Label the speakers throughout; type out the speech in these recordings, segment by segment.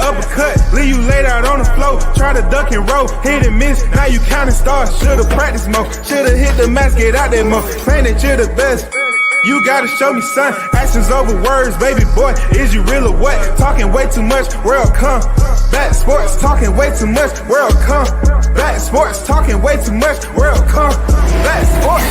Speaker 1: uppercut, leave you laid out on the floor. Try to duck and roll, hit and miss, now you counting stars. Should've practiced more, should've hit the mask, get out there more. Claim that you're the best. You gotta show me, son. Actions over words, baby boy. Is you real or what? Talking way too much, world come. Back sports, talking way too much, world come. Back sports, talking way too much, world come. Back sports,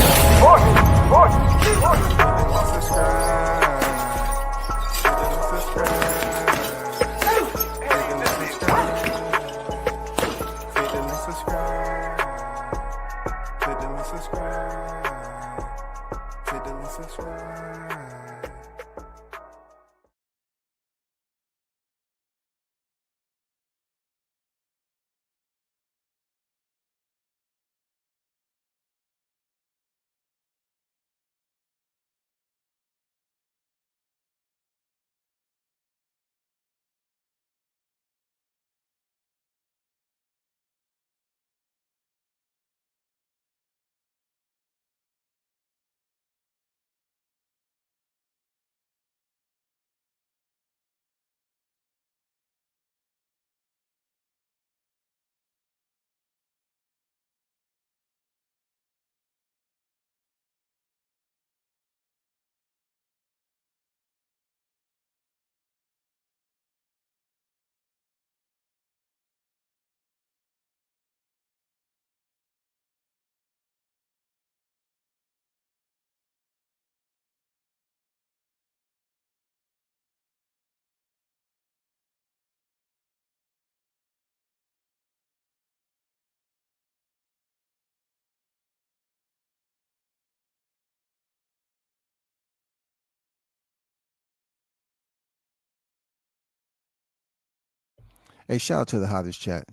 Speaker 2: Hey, shout out to the hottest chat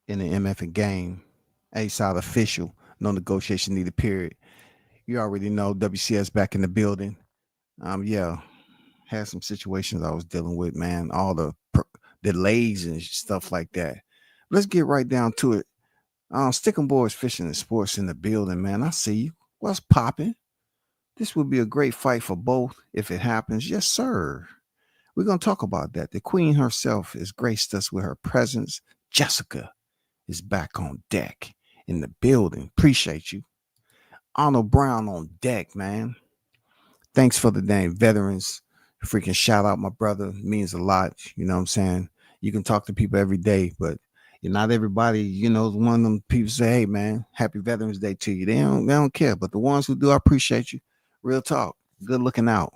Speaker 2: in the MF game. A side official, no negotiation needed, period. You already know WCS back in the building. Yeah, had some situations I was dealing with, man. All the delays and stuff like that. Let's get right down to it. Stickum Boys Fishing and Sports in the building, man. I see you. What's popping? This would be a great fight for both if it happens. Yes, sir. We're going to talk about that. The queen herself has graced us with her presence. Jessica is back on deck in the building. Appreciate you. Arnold Brown on deck, man. Thanks for the dang veterans. Freaking shout out, my brother. Means a lot. You know what I'm saying? You can talk to people every day, but not everybody, one of them people say, hey, man, happy Veterans Day to you. They don't care. But the ones who do, I appreciate you. Real talk. Good looking out.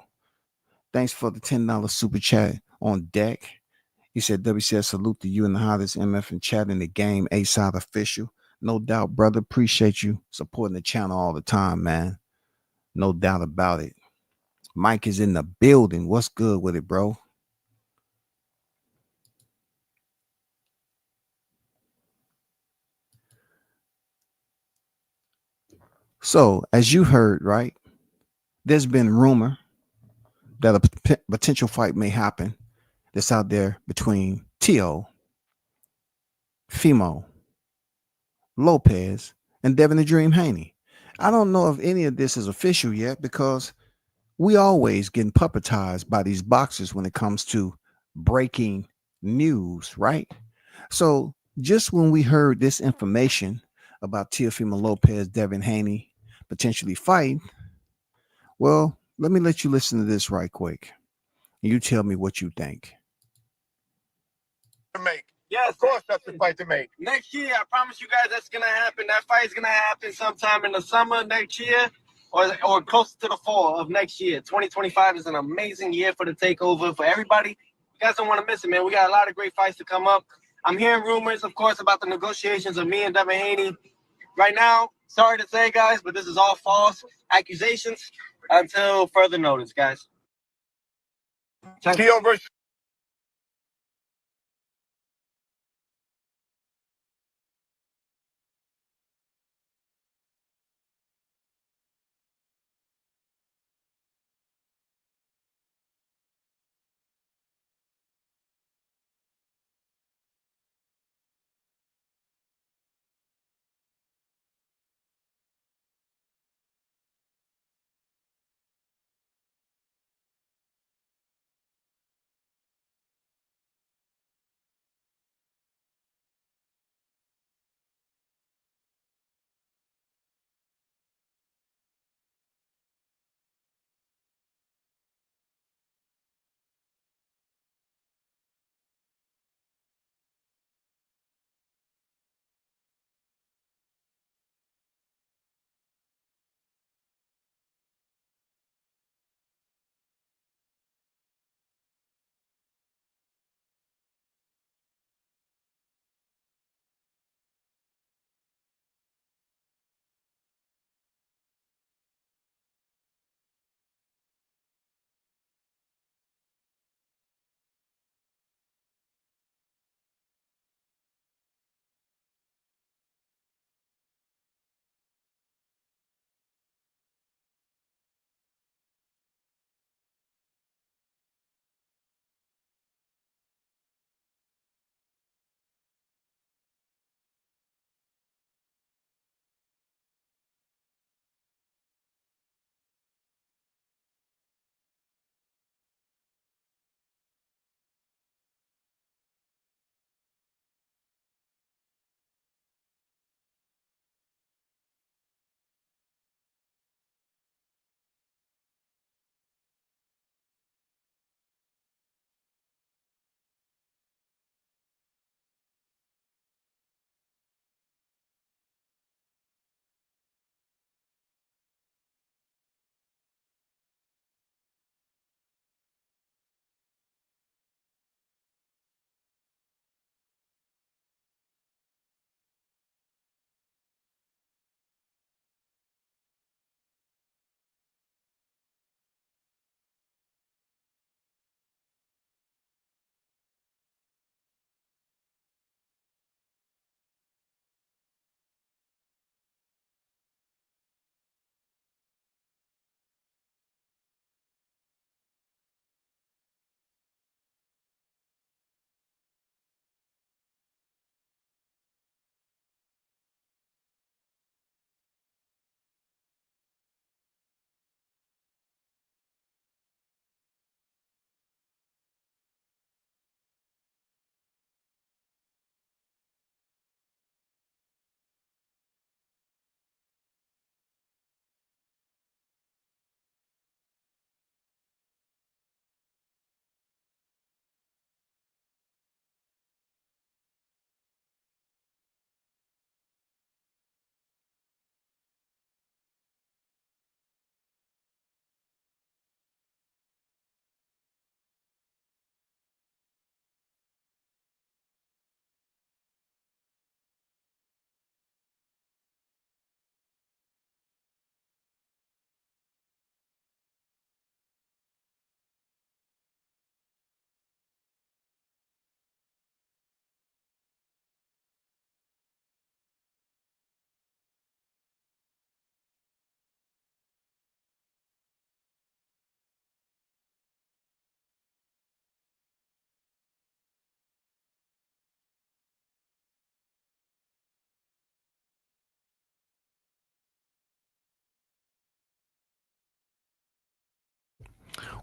Speaker 2: Thanks for the $10 super chat on deck. He said, WCS, salute to you and the hottest MF and chat in the game, A-Side official. No doubt, brother. Appreciate you supporting the channel all the time, man. No doubt about it. Mike is in the building. What's good with it, bro? So, as you heard, right, there's been rumor that a potential fight may happen that's out there between Teofimo Lopez and Devin the Dream Haney. I don't know if any of this is official yet because we always getting puppetized by these boxers when it comes to breaking news, right? So just when we heard this information about Teofimo Lopez, Devin Haney potentially fighting, well, let me let you listen to this right quick. And you tell me what you think.
Speaker 3: Yes, of course that's the fight to make. Next year, I promise you guys that's gonna happen. That fight's gonna happen sometime in the summer next year, or close to the fall of next year. 2025 is an amazing year for the takeover for everybody. You guys don't want to miss it, man. We got a lot of great fights to come up. I'm hearing rumors, of course, about the negotiations of me and Devin Haney. Right now, sorry to say, guys, but this is all false accusations until further notice, guys. Teo versus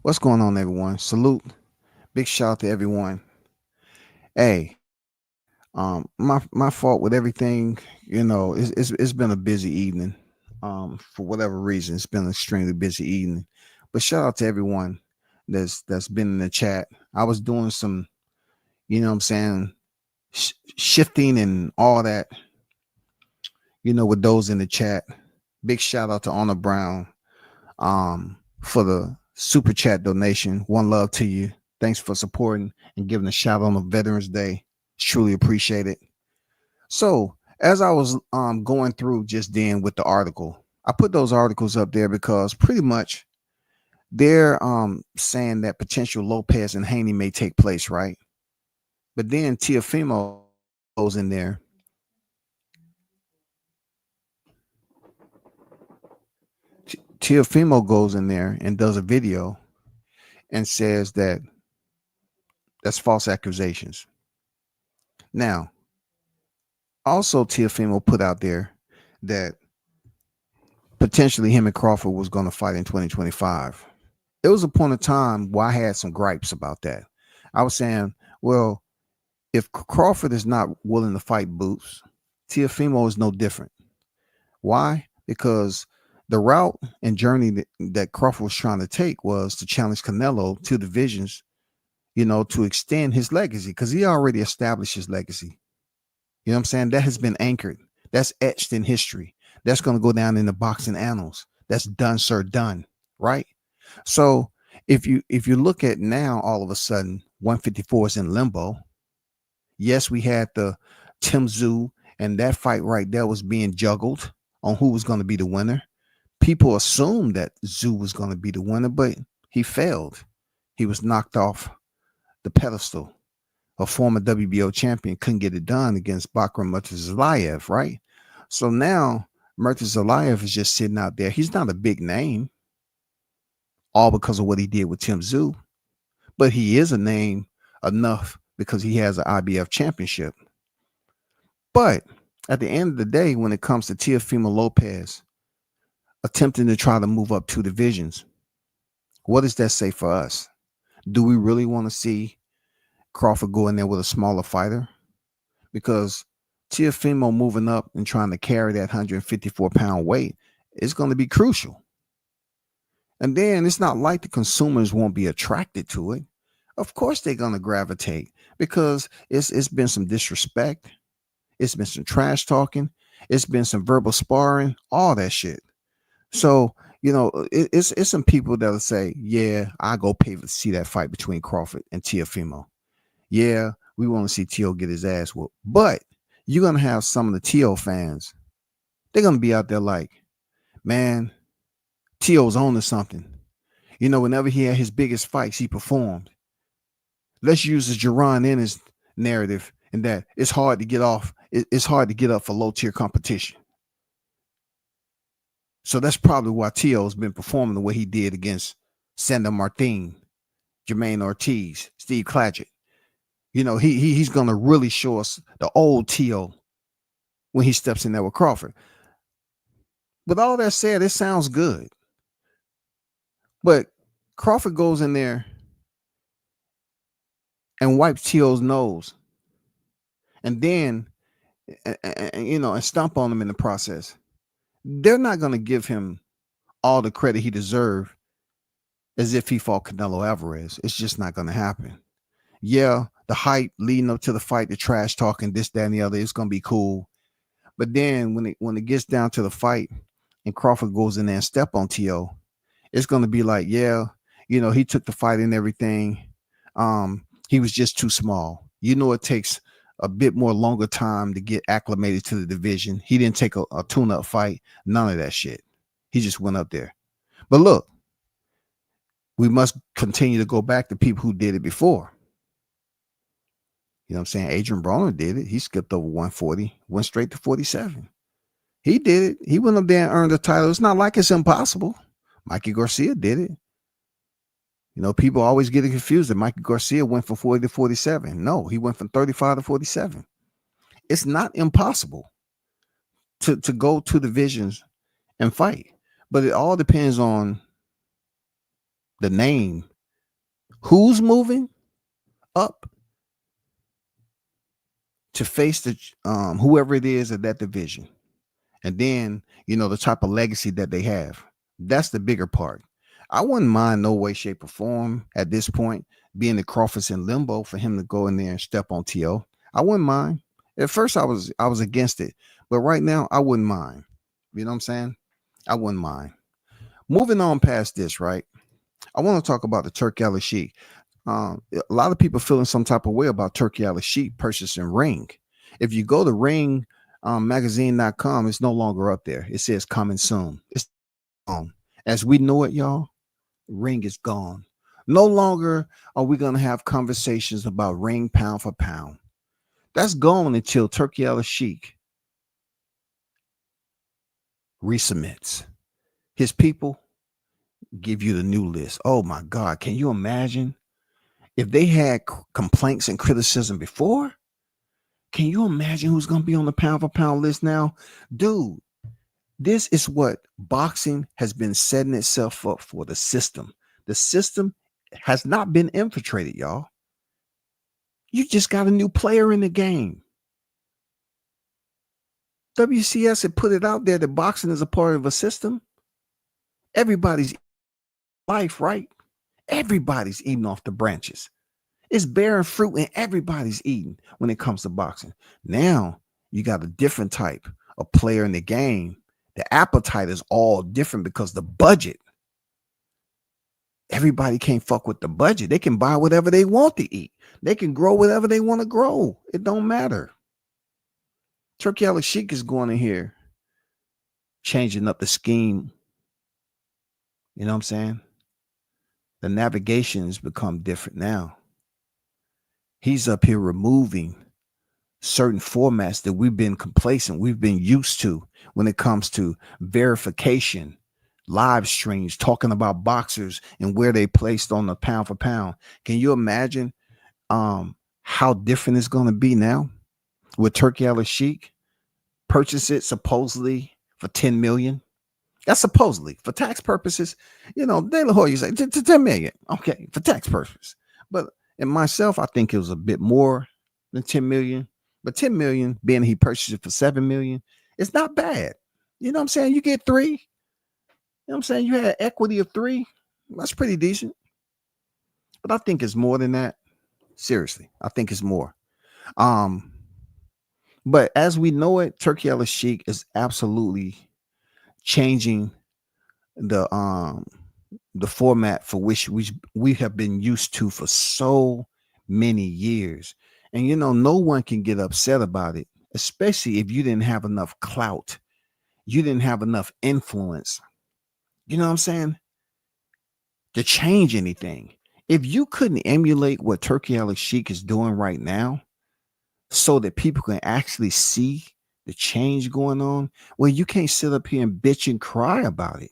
Speaker 2: What's going on, everyone? Salute. Big shout out to everyone. Hey, my fault with everything. It's been a busy evening. For whatever reason, it's been an extremely busy evening. But shout out to everyone that's been in the chat. I was doing some, what I'm saying, shifting and all that. With those in the chat. Big shout out to Honor Brown, for the super chat donation. One love to you. Thanks for supporting and giving a shout out on Veterans Day. It's truly appreciate it. So as I was going through just then with the article, I put those articles up there because pretty much they're saying that potential Lopez and Haney may take place, right? But then Teofimo goes in there. Teofimo goes in there and does a video and says that that's false accusations. Now, also Teofimo put out there that potentially him and Crawford was going to fight in 2025. It was a point of time where I had some gripes about that. I was saying, well, if Crawford is not willing to fight Boots, Teofimo is no different. Why? Because the route and journey that Crawford was trying to take was to challenge Canelo to divisions, to extend his legacy, because he already established his legacy. You know what I'm saying? That has been anchored. That's etched in history. That's going to go down in the boxing annals. That's done, sir, done. Right? So if you look at now, all of a sudden, 154 is in limbo. Yes, we had the Tim Tszyu, and that fight right there was being juggled on who was going to be the winner. People assumed that Tszyu was going to be the winner, but he failed. He was knocked off the pedestal. A former WBO champion couldn't get it done against Bakram Murtazalayev, right? So now Murtazalayev is just sitting out there. He's not a big name, all because of what he did with Tim Tszyu, but he is a name enough because he has an IBF championship. But at the end of the day, when it comes to Teofimo Lopez attempting to try to move up 2 divisions, what does that say for us? Do we really want to see Crawford go in there with a smaller fighter? Because Teofimo moving up and trying to carry that 154-pound weight is going to be crucial. And then it's not like the consumers won't be attracted to it. Of course they're going to gravitate because it's been some disrespect. It's been some trash talking. It's been some verbal sparring, all that shit. So, it's some people that'll say, yeah, I go pay to see that fight between Crawford and Teofimo. Yeah, we want to see Teo get his ass whooped. But you're going to have some of the Teo fans. They're going to be out there like, man, Teo's on to something. Whenever he had his biggest fights, he performed. Let's use the Jerron Ennis narrative in that it's hard to get off. It's hard to get up for low tier competition. So that's probably why Teo's been performing the way he did against Sandor Martin, Jermaine Ortiz, Steve Claggett. He's going to really show us the old Teo when he steps in there with Crawford. With all that said, it sounds good. But Crawford goes in there and wipes Teo's nose. And then, and stomp on him in the process. They're not going to give him all the credit he deserved as if he fought Canelo Alvarez. It's just not going to happen. Yeah, the hype leading up to the fight, the trash talking, this, that, and the other, it's going to be cool. But then when it gets down to the fight and Crawford goes in there and step on Teo, it's going to be like, yeah, he took the fight and everything. He was just too small. It takes a bit more longer time to get acclimated to the division. He didn't take a tune-up fight. None of that shit. He just went up there. But look, we must continue to go back to people who did it before. You know what I'm saying? Adrian Broner did it. He skipped over 140, went straight to 47. He did it. He went up there and earned the title. It's not like it's impossible. Mikey Garcia did it. People always get confused that Mikey Garcia went from 40 to 47. No, he went from 35 to 47. It's not impossible to go 2 divisions and fight. But it all depends on the name Who's moving up to face the whoever it is at that division? And then, the type of legacy that they have. That's the bigger part. I wouldn't mind no way, shape, or form at this point being the Crawford's in limbo for him to go in there and step on TO. I wouldn't mind. At first I was against it, but right now I wouldn't mind. You know what I'm saying? I wouldn't mind. Moving on past this, right? I want to talk about the Turki Al-Sheikh. A lot of people feeling some type of way about Turki Al-Sheikh purchasing Ring. If you go to Ring magazine.com, it's no longer up there. It says coming soon. It's gone. As we know it, y'all, Ring is gone. No longer are we going to have conversations about Ring pound for pound. That's gone until Turki Al-Sheikh resubmits. His people give you the new list. Oh my God. Can you imagine if they had complaints and criticism before? Can you imagine who's going to be on the pound for pound list now? Dude, this is what boxing has been setting itself up for, the system. The system has not been infiltrated, y'all. You just got a new player in the game. WCS had put it out there that boxing is a part of a system. Everybody's life, right? Everybody's eating off the branches. It's bearing fruit and everybody's eating when it comes to boxing. Now you got a different type of player in the game. The appetite is all different because the budget. Everybody can't fuck with the budget. They can buy whatever they want to eat. They can grow whatever they want to grow. It don't matter. Turki Al-Sheikh is going in here, changing up the scheme. You know what I'm saying? The navigations become different now. He's up here removing certain formats that we've been complacent, we've been used to when it comes to verification, live streams, talking about boxers and where they placed on the pound for pound. Can you imagine how different it's going to be now with Turki Al-Sheikh? Purchase it supposedly for 10 million. That's supposedly for tax purposes. De La Hoya say 10 million. Okay, for tax purposes. But in myself, I think it was a bit more than 10 million. But 10 million, being he purchased it for 7 million, it's not bad. You know what I'm saying? You get 3. You know what I'm saying? You had equity of 3. That's pretty decent. But I think it's more than that. Seriously, I think it's more. But as we know it, Turki Al-Sheikh is absolutely changing the format for which we have been used to for so many years. And no one can get upset about it, especially if you didn't have enough clout, you didn't have enough influence, you know what I'm saying, to change anything. If you couldn't emulate what Turki Al-Sheikh is doing right now so that people can actually see the change going on, well, you can't sit up here and bitch and cry about it.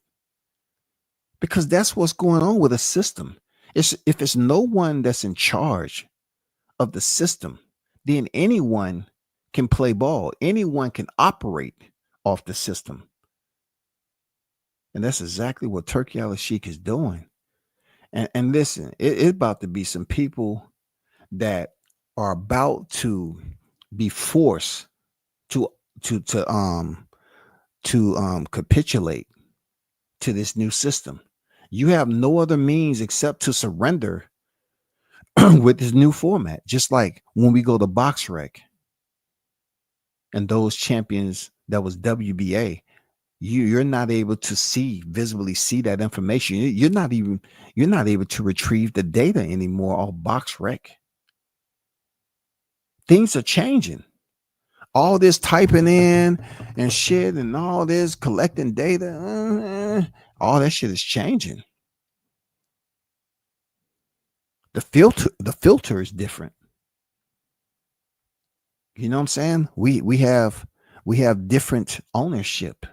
Speaker 2: Because that's what's going on with a system. If it's no one that's in charge of the system, then anyone can play ball. Anyone can operate off the system. And that's exactly what Turki Al-Sheikh is doing. And listen, it's about to be some people that are about to be forced to capitulate to this new system. You have no other means except to surrender with this new format. Just like when we go to BoxRec and those champions that was WBA, you're not able to visibly see that information. You're not able to retrieve the data anymore off BoxRec. Things are changing. All this typing in and shit and all this collecting data, all that shit is changing. The filter is different. You know what I'm saying? We have different ownership.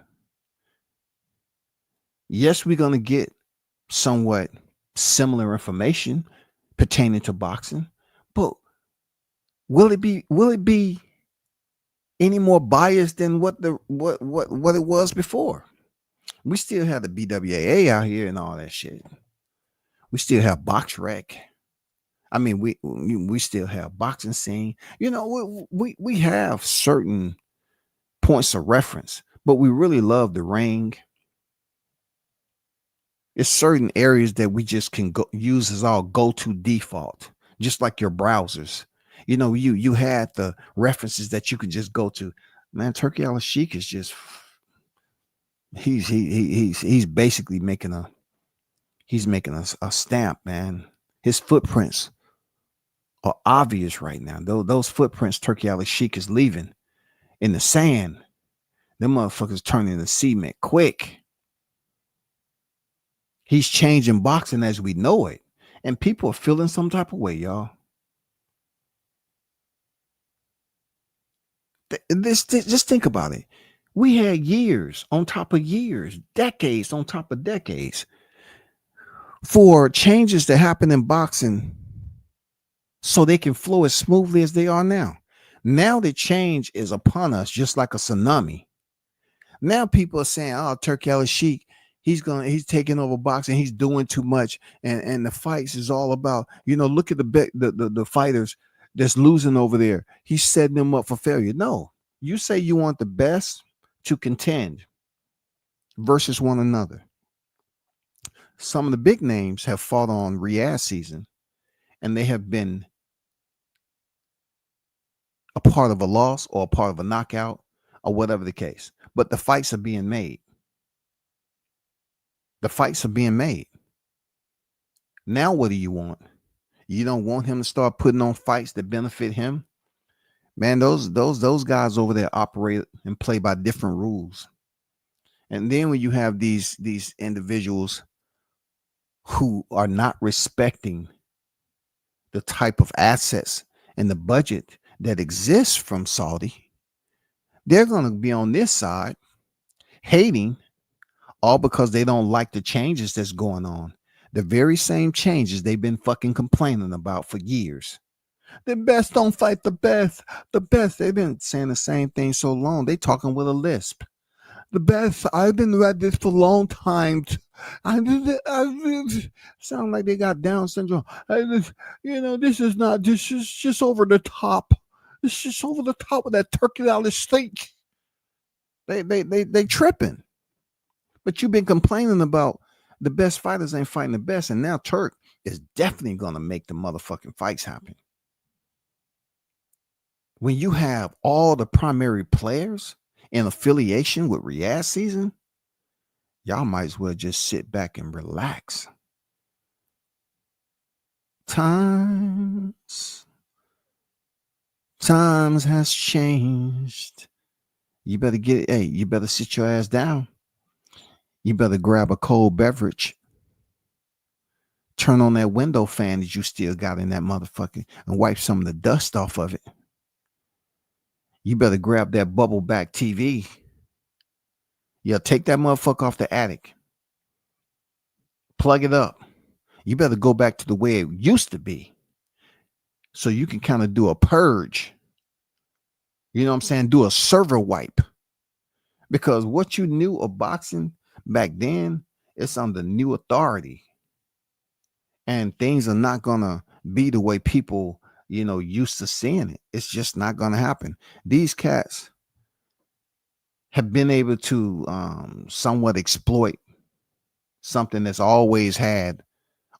Speaker 2: Yes, we're going to get somewhat similar information pertaining to boxing, but will it be any more biased than what it was before? We still have the BWAA out here and all that shit. We still have BoxRec. I mean, we still have boxing scene. You know, we have certain points of reference, but we really love the ring. It's certain areas that we just can go use as our go-to default, just like your browsers. You know, you had the references that you could just go to. Man, Turkey Al-Sheikh is just he's basically making a stamp, man. His footprints are obvious right now. Those footprints Turkey Al-Sheikh is leaving in the sand, them motherfuckers turning to cement quick. He's changing boxing as we know it. And people are feeling some type of way, y'all. Just think about it. We had years on top of years, decades on top of decades for changes to happen in boxing so they can flow as smoothly as they are now. Now the change is upon us, just like a tsunami. Now people are saying, "Oh, Turkey Al-Sheikh, he's taking over boxing. He's doing too much, and the fights is all about, look at the fighters that's losing over there. He's setting them up for failure." No, you say you want the best to contend versus one another. Some of the big names have fought on Riyadh season, and they have been a part of a loss or a part of a knockout or whatever the case. But the fights are being made. The fights are being made. Now, what do you want? You don't want him to start putting on fights that benefit him? Man, those guys over there operate and play by different rules. And then when you have these individuals who are not respecting the type of assets and the budget that exists from Saudi, they're going to be on this side hating, all because they don't like the changes that's going on. The very same changes they've been fucking complaining about for years. The best don't fight the best. The best. They've been saying the same thing so long. They talking with a lisp. The best. I've been read this for a long time. I sound like they got Down syndrome. This is not. This is just over the top. It's just over the top of that turkey out of steak. They tripping. But you've been complaining about the best fighters ain't fighting the best, and now Turk is definitely gonna make the motherfucking fights happen. When you have all the primary players in affiliation with Riyadh season, y'all might as well just sit back and relax. Times has changed. You better sit your ass down. You better grab a cold beverage. Turn on that window fan that you still got in that motherfucker and wipe some of the dust off of it. You better grab that bubble back TV. Yeah, take that motherfucker off the attic. Plug it up. You better go back to the way it used to be. So you can kind of do a purge. You know what I'm saying? Do a server wipe. Because what you knew of boxing back then, it's under new authority. And things are not going to be the way people, used to seeing it. It's just not going to happen. These cats have been able to somewhat exploit something that's always had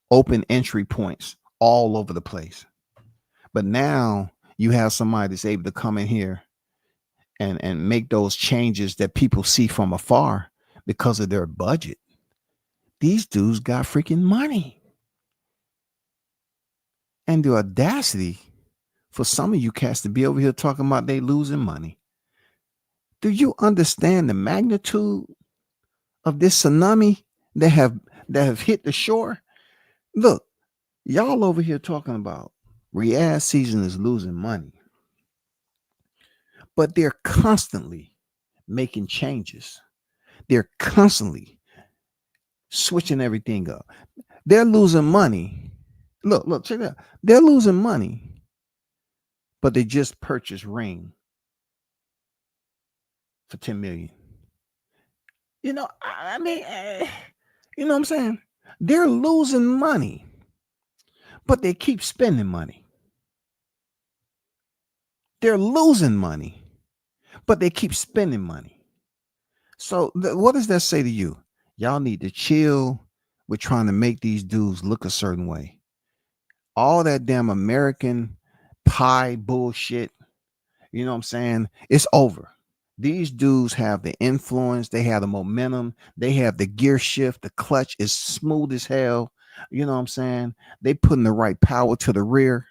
Speaker 2: open entry points all over the place. But now you have somebody that's able to come in here and make those changes that people see from afar because of their budget. These dudes got freaking money. And the audacity for some of you cats to be over here talking about they losing money. Do you understand the magnitude of this tsunami that have hit the shore? Look, y'all over here talking about Riyadh season is losing money. But they're constantly making changes. They're constantly switching everything up. They're losing money. Look, check it out. They're losing money, but they just purchased Ring for $10 million. You know what I'm saying? They're losing money, but they keep spending money. They're losing money, but they keep spending money. So what does that say to you? Y'all need to chill with trying to make these dudes look a certain way. All that damn American pie bullshit, you know what I'm saying? It's over. These dudes have the influence, they have the momentum, they have the gear shift, the clutch is smooth as hell. You know what I'm saying? They putting the right power to the rear.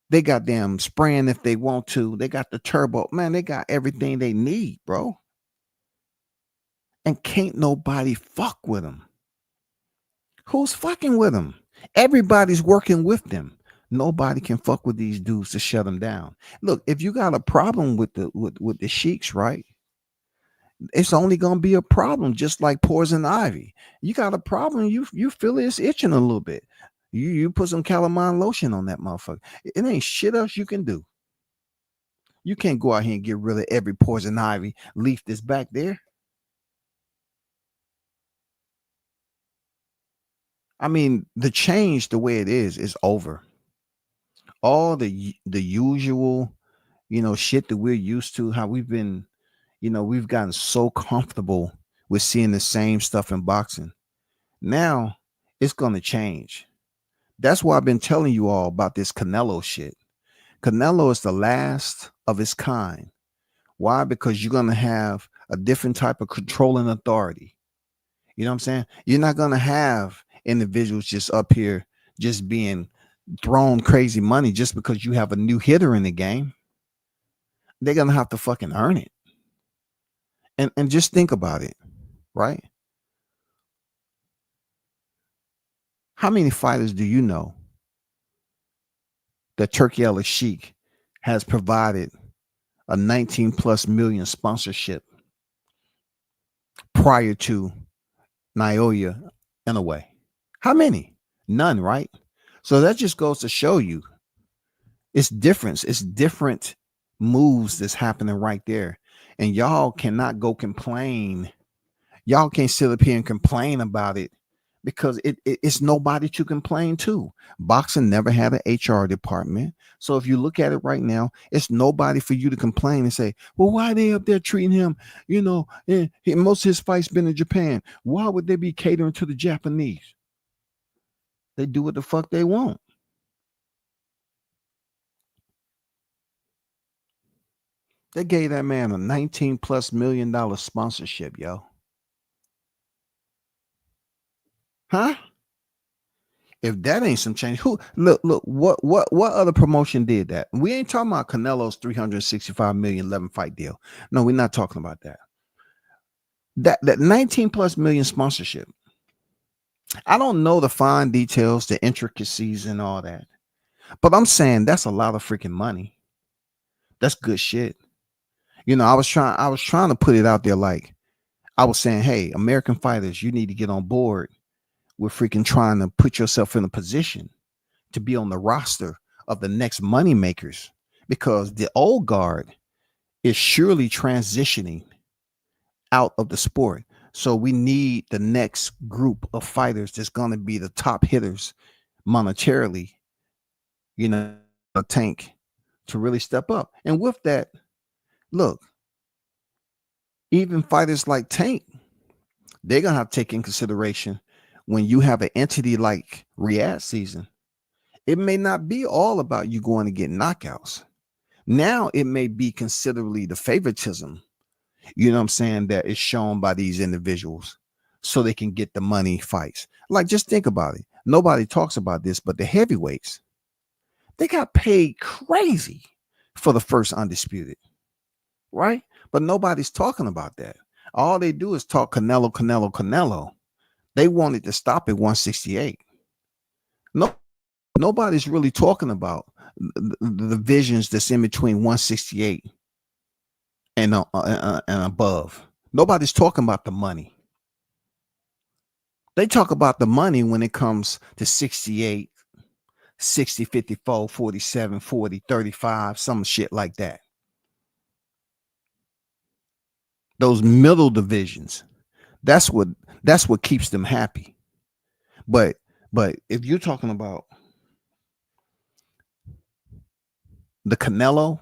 Speaker 2: They got them spraying if they want to. They got the turbo. Man, they got everything they need, bro. And can't nobody fuck with them. Who's fucking with them? Everybody's working with them. Nobody can fuck with these dudes to shut them down. Look, if you got a problem with the sheiks, right? It's only gonna be a problem, just like poison ivy. You got a problem, you feel it's itching a little bit. You put some calamine lotion on that motherfucker. It ain't shit else you can do. You can't go out here and get rid of every poison ivy leaf that's back there. I mean, the change the way it is over. All the usual, shit that we're used to, how we've been, we've gotten so comfortable with seeing the same stuff in boxing. Now it's going to change. That's why I've been telling you all about this Canelo shit. Canelo is the last of its kind. Why? Because you're going to have a different type of controlling authority. You know what I'm saying? You're not going to have individuals just up here just being thrown crazy money just because you have a new hitter in the game. They're going to have to fucking earn it. And just think about it, right? How many fighters do you know that Turki Al-Sheikh has provided a 19 plus million sponsorship prior to Naoya in a way? How many? None, right? So that just goes to show you it's different. It's different moves that's happening right there. And y'all cannot go complain. Y'all can't sit up here and complain about it because it's nobody to complain to. Boxing never had an HR department. So if you look at it right now, it's nobody for you to complain and say, well, why are they up there treating him? Most of his fights been in Japan. Why would they be catering to the Japanese? They do what the fuck they want. They gave that man a 19 plus million dollar sponsorship, yo. Huh? If that ain't some change, look, what other promotion did that? We ain't talking about Canelo's 365 million 11 fight deal. No, we're not talking about that. That 19 plus million sponsorship. I don't know the fine details, the intricacies, and all that. But I'm saying that's a lot of freaking money. That's good shit. I was trying to put it out there like I was saying, hey, American fighters, you need to get on board with freaking trying to put yourself in a position to be on the roster of the next money makers, because the old guard is surely transitioning out of the sport. So we need the next group of fighters that's going to be the top hitters monetarily, a tank to really step up. And with that, look, even fighters like Tank, they're going to have to take in consideration when you have an entity like Riyadh season. It may not be all about you going to get knockouts. Now it may be considerably the favoritism, that is shown by these individuals so they can get the money fights. Like, just think about it. Nobody talks about this, but the heavyweights, they got paid crazy for the first undisputed, right? But nobody's talking about that. All they do is talk Canelo. They wanted to stop at 168. Nobody's really talking about the divisions that's in between 168 and above. Nobody's talking about the money. They talk about the money when it comes to 68, 60, 54, 47, 40, 35, some shit like that. Those middle divisions, that's what keeps them happy. But But if you're talking about the Canelo,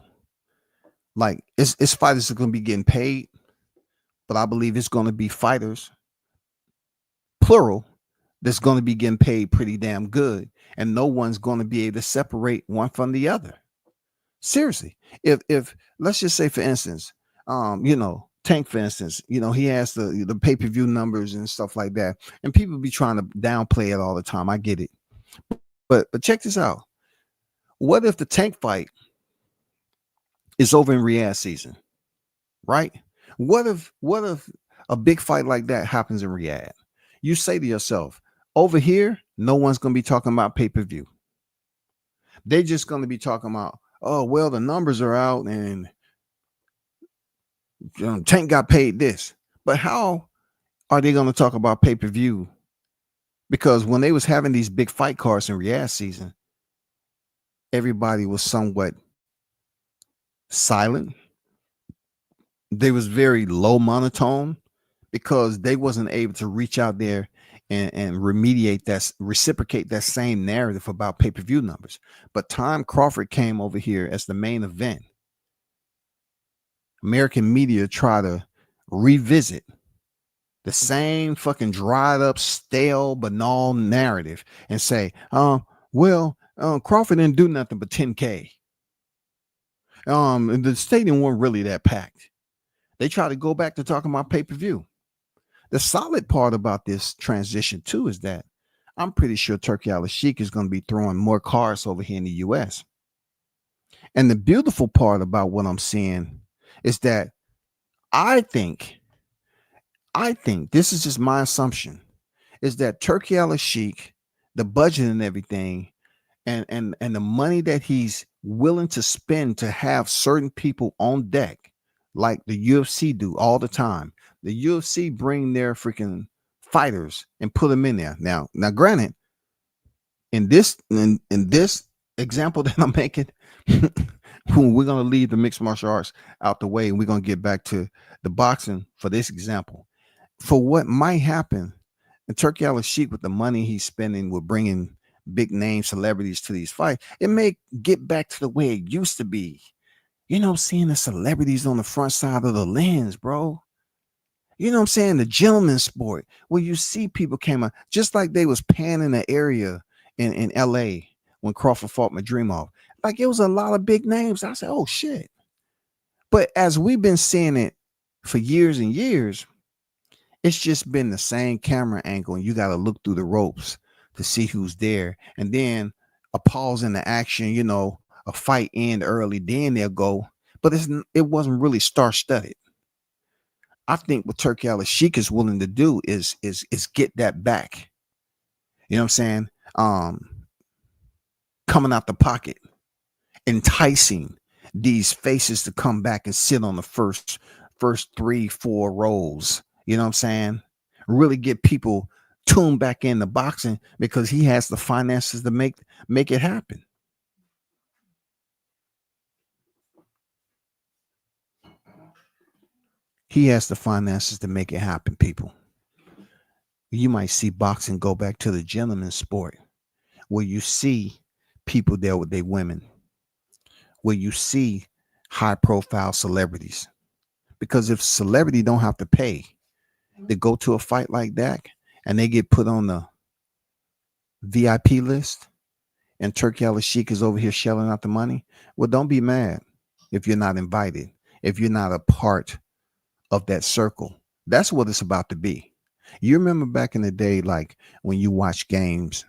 Speaker 2: like it's fighters that are going to be getting paid, but I believe it's going to be fighters, plural, that's going to be getting paid pretty damn good, and no one's going to be able to separate one from the other. Seriously, if let's just say, for instance, Tank, for instance, he has the pay-per-view numbers and stuff like that, and people be trying to downplay it all the time. I get it, but check this out. What if the Tank fight is over in Riyadh season, right? What if a big fight like that happens in Riyadh? You say to yourself, over here, no one's going to be talking about pay-per-view. They're just going to be talking about, oh, well, the numbers are out and Tank got paid this. But how are they going to talk about pay-per-view? Because when they was having these big fight cards in Riyadh season, everybody was somewhat silent. They was very low monotone because they wasn't able to reach out there and reciprocate that same narrative about pay-per-view numbers. But Tom Crawford came over here as the main event. American media try to revisit the same fucking dried up, stale, banal narrative and say, Crawford didn't do nothing but 10K. The stadium wasn't really that packed. They try to go back to talking about pay-per-view. The solid part about this transition too is that I'm pretty sure Turki Al-Sheikh is going to be throwing more cars over here in the U.S. And the beautiful part about what I'm seeing is that I think this is just my assumption, is that Turki Al-Sheikh, the budget and everything, and the money that he's willing to spend to have certain people on deck, like the UFC do all the time. The UFC bring their freaking fighters and put them in there. Now, granted, in this example that I'm making, we're gonna leave the mixed martial arts out the way, and we're gonna get back to the boxing for this example. For what might happen, and Turki Al-Sheikh, with the money he's spending with bringing big name celebrities to these fights, it may get back to the way it used to be. Seeing the celebrities on the front side of the lens, bro. You know what I'm saying? The gentleman's sport, where you see people came out, just like they was panning the area in LA when Crawford fought Madrimov. Like, it was a lot of big names. I said, oh shit. But as we've been seeing it for years and years, it's just been the same camera angle, and you got to look through the ropes to see who's there. And then a pause in the action, a fight end early, then they'll go. But it wasn't really star-studded. I think what Turki Al-Sheikh is willing to do is get that back. You know what I'm saying? Coming out the pocket, enticing these faces to come back and sit on the first 3-4 rows. You know what I'm saying? Really get people tuned back into boxing, because he has the finances to make it happen. He has the finances to make it happen, people. You might see boxing go back to the gentleman's sport, where you see people there with their women, where you see high-profile celebrities. Because if celebrity don't have to pay to go to a fight like that, and they get put on the VIP list, and Turki Al-Sheikh is over here shelling out the money, well, don't be mad if you're not invited, if you're not a part of that circle. That's what it's about to be. You remember back in the day, like when you watch games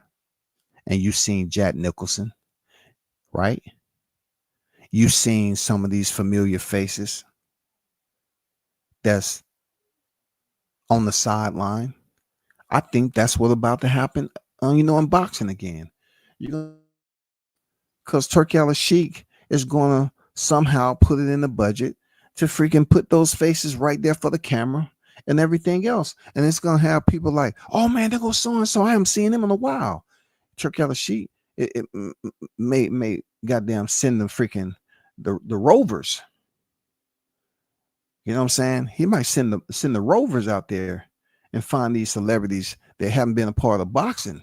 Speaker 2: and you seen Jack Nicholson, right? You seen some of these familiar faces that's on the sideline. I think that's what's about to happen, in boxing again. Because Turki Al-Sheikh is going to somehow put it in the budget to freaking put those faces right there for the camera and everything else. And it's going to have people like, oh man, there goes so-and-so. I haven't seen him in a while. Turki Al-Sheikh, it may goddamn send them freaking the Rovers. You know what I'm saying? He might send the Rovers out there and find these celebrities that haven't been a part of boxing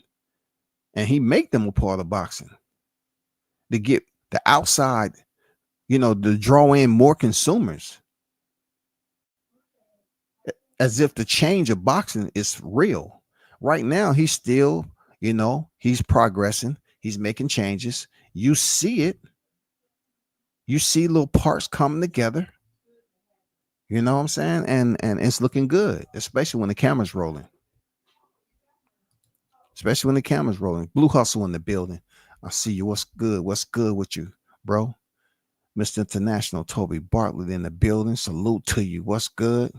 Speaker 2: and he make them a part of boxing to get the outside, to draw in more consumers, as if the change of boxing is real. Right now, he's still, he's progressing, he's making changes. You see it, you see little parts coming together. You know what I'm saying? And it's looking good, especially when the camera's rolling. Especially when the camera's rolling. Blue Hustle in the building. I see you. What's good? What's good with you, bro? Mr. International Toby Bartlett in the building. Salute to you. What's good?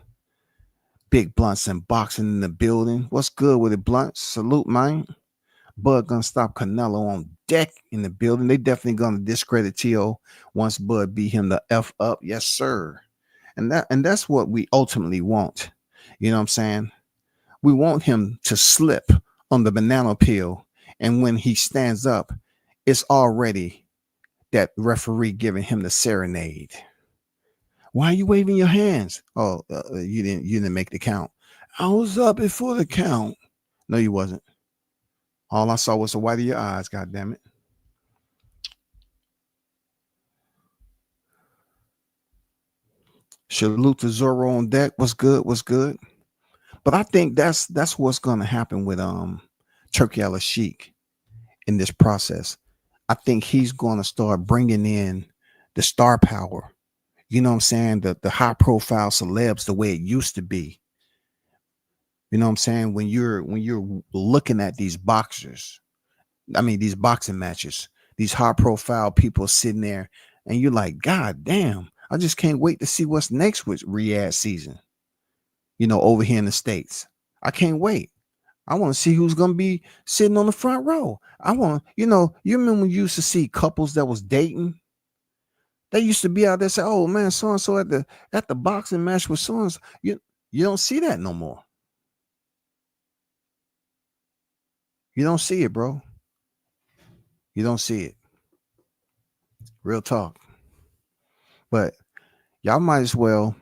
Speaker 2: Big Blunts and Boxing in the building. What's good with it, Blunts? Salute, man. Bud gonna stop Canelo on deck in the building. They definitely gonna discredit T.O. once Bud beat him the F up. Yes, sir. And that's what we ultimately want. You know what I'm saying? We want him to slip on the banana peel. And when he stands up, it's already that referee giving him the serenade. Why are you waving your hands? Oh, you didn't make the count. I was up before the count. No, you wasn't. All I saw was the white of your eyes. God damn it. Salute to Zorro on deck. What's good? What's good? But I think that's what's going to happen with Turki Al-Sheikh in this process. I think he's going to start bringing in the star power. You know what I'm saying? The high profile celebs the way it used to be. You know what I'm saying? When you're looking at these boxers, I mean these boxing matches, these high profile people sitting there, and you're like, God damn, I just can't wait to see what's next with Riyadh season. Over here in the States. I can't wait. I want to see who's gonna be sitting on the front row. I want, you remember when you used to see couples that was dating? They used to be out there say, "Oh man, so and so at the boxing match with so and so." You don't see that no more. You don't see it, bro. You don't see it. Real talk. But y'all might as well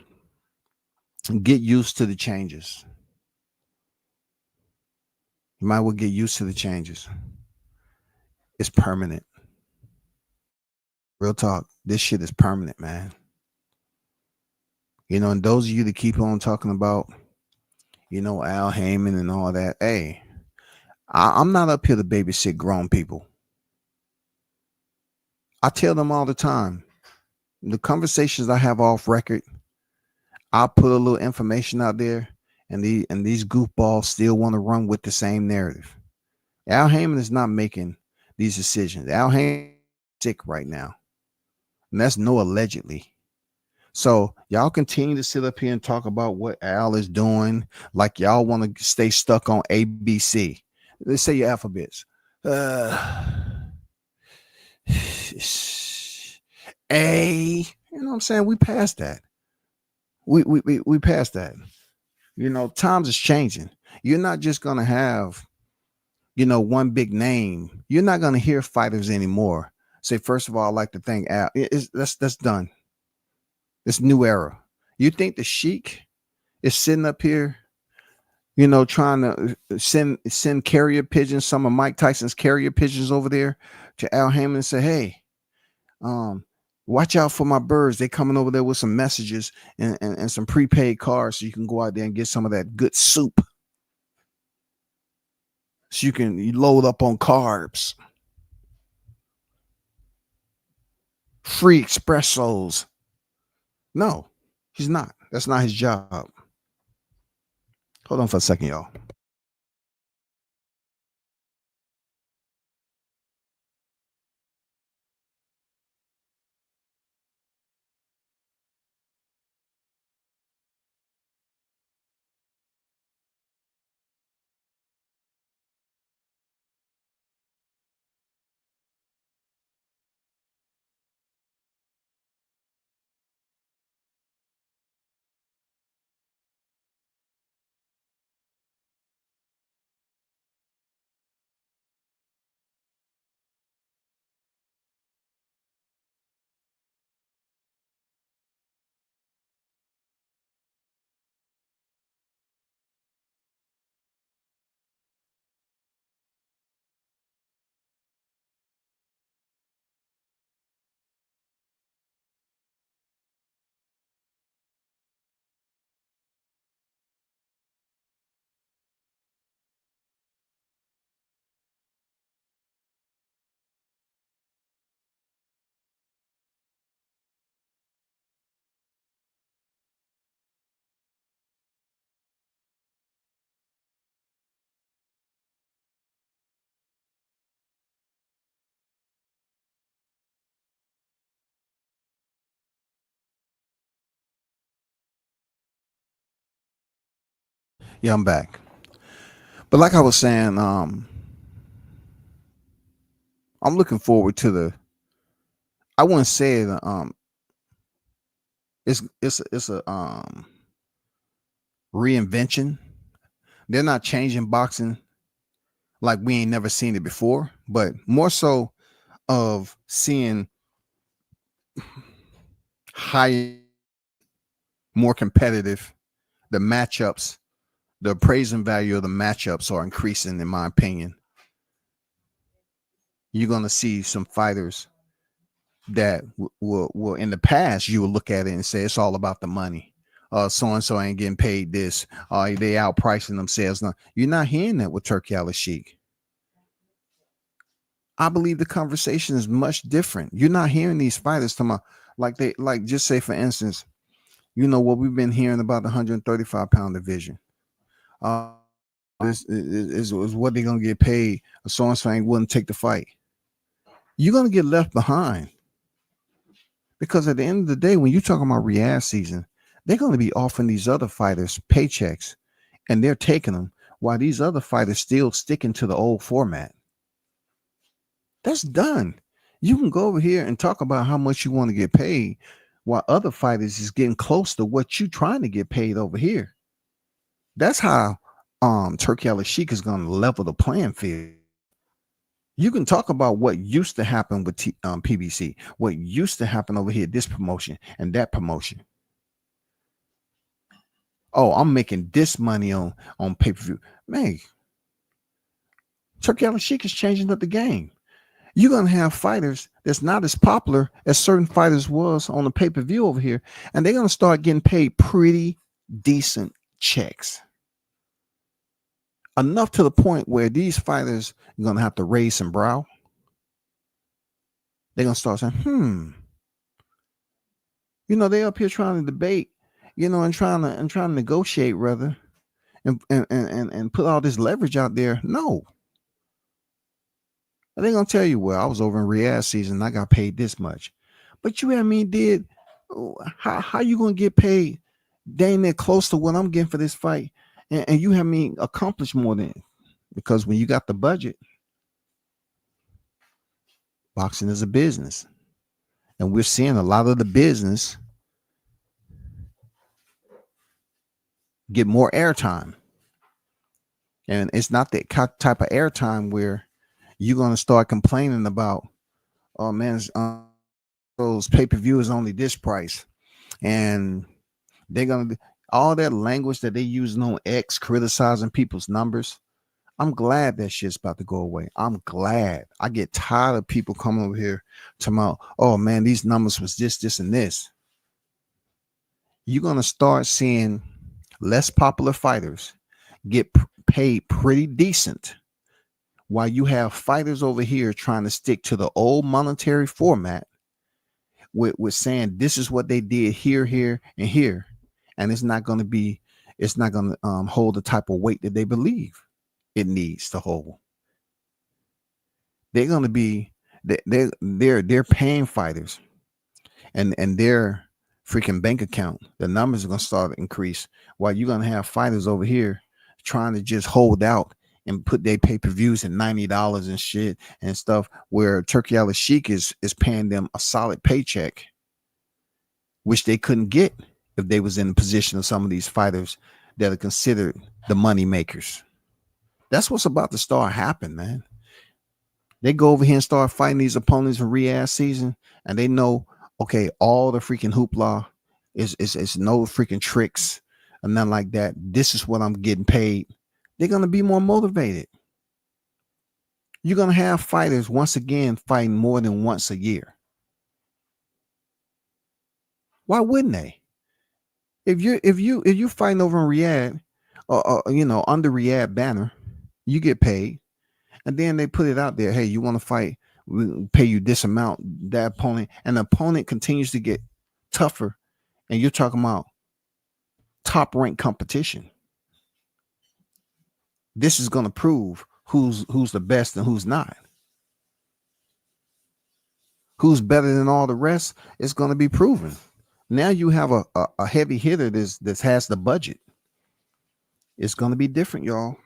Speaker 2: get used to the changes. You might well get used to the changes. It's permanent. Real talk. This shit is permanent, man. And those of you that keep on talking about, Al Heyman and all that, hey, I'm not up here to babysit grown people. I tell them all the time, the conversations I have off record, I'll put a little information out there, and these goofballs still want to run with the same narrative. Al Heyman is not making these decisions. Al Heyman is sick right now. And that's no allegedly. So y'all continue to sit up here and talk about what Al is doing, like y'all want to stay stuck on ABC. Let's say your alphabets. A, you know what I'm saying? We passed that. We passed that. Times is changing. You're not just gonna have, one big name. You're not gonna hear fighters anymore. Say, first of all, I like to thank Al. That's done. This new era. You think the Sheik is sitting up here, trying to send carrier pigeons, some of Mike Tyson's carrier pigeons over there to Al Heyman and say, hey, watch out for my birds. They coming over there with some messages and some prepaid cards so you can go out there and get some of that good soup. So you load up on carbs. Free espressos. No, he's not. That's not his job. Hold on for a second, y'all. Yeah, I'm back. But like I was saying, I'm looking forward to the. I wouldn't say it, it's a reinvention. They're not changing boxing like we ain't never seen it before, but more so of seeing high, more competitive. The matchups, the appraising value of the matchups are increasing, in my opinion. You're gonna see some fighters that will in the past you will look at it and say it's all about the money. So and so ain't getting paid this. They outpricing themselves. No, you're not hearing that with Turkey Al-Sheikh. I believe the conversation is much different. You're not hearing these fighters talking about like just say for instance, you know what we've been hearing about the 135-pound division. Uh, this is what they're gonna get paid. So and so ain't wouldn't take the fight. You're gonna get left behind. Because at the end of the day, when you're talking about Riyadh season, they're going to be offering these other fighters paychecks and they're taking them while these other fighters still sticking to the old format. That's done. You can go over here and talk about how much you want to get paid while other fighters is getting close to what you're trying to get paid over here. That's how Turkey Al-Sheikh is going to level the playing field. You can talk about what used to happen with PBC, what used to happen over here, this promotion and that promotion. Oh, I'm making this money on pay-per-view. Man, Turkey Al-Sheikh is changing up the game. You're going to have fighters that's not as popular as certain fighters was on the pay-per-view over here, and they're going to start getting paid pretty decent checks. Enough to the point where these fighters are going to have to raise some brow. They're going to start saying, you know, they up here trying to debate, you know, and trying to negotiate rather, and put all this leverage out there. No. They're going to tell you, well, I was over in Riyadh season, I got paid this much. But you and me did, how you going to get paid dang near close to what I'm getting for this fight? And you have me accomplish more than it. Because when you got the budget, boxing is a business. And we're seeing a lot of the business get more airtime. And it's not that type of airtime where you're going to start complaining about, oh man, those pay-per-view is only this price. And they're going to, all that language that they using on X criticizing people's numbers. I'm glad that shit's about to go away. I'm glad. I get tired of people coming over here talking about, oh man, these numbers was this, and this. You're going to start seeing less popular fighters get paid pretty decent while you have fighters over here trying to stick to the old monetary format with saying this is what they did here, and here. And it's not going to hold the type of weight that they believe it needs to hold. They're going to be, they're paying fighters and their freaking bank account, the numbers are going to start to increase while you're going to have fighters over here trying to just hold out and put their pay-per-views at $90 and shit and stuff, where Turkey Al-Sheikh is paying them a solid paycheck, which they couldn't get if they was in the position of some of these fighters that are considered the money makers. That's what's about to start happening, man. They go over here and start fighting these opponents in Riyadh season, and they know, okay, all the freaking hoopla is no freaking tricks and nothing like that. This is what I'm getting paid. They're going to be more motivated. You're going to have fighters once again fighting more than once a year. Why wouldn't they? If you fighting over in Riyadh, or you know, under Riyadh banner, you get paid, and then they put it out there. Hey, you want to fight? We'll pay you this amount. That opponent, and the opponent continues to get tougher, and you're talking about top ranked competition. This is going to prove who's the best and who's not. Who's better than all the rest is going to be proven. Now you have a heavy hitter that has the budget. It's going to be different, y'all.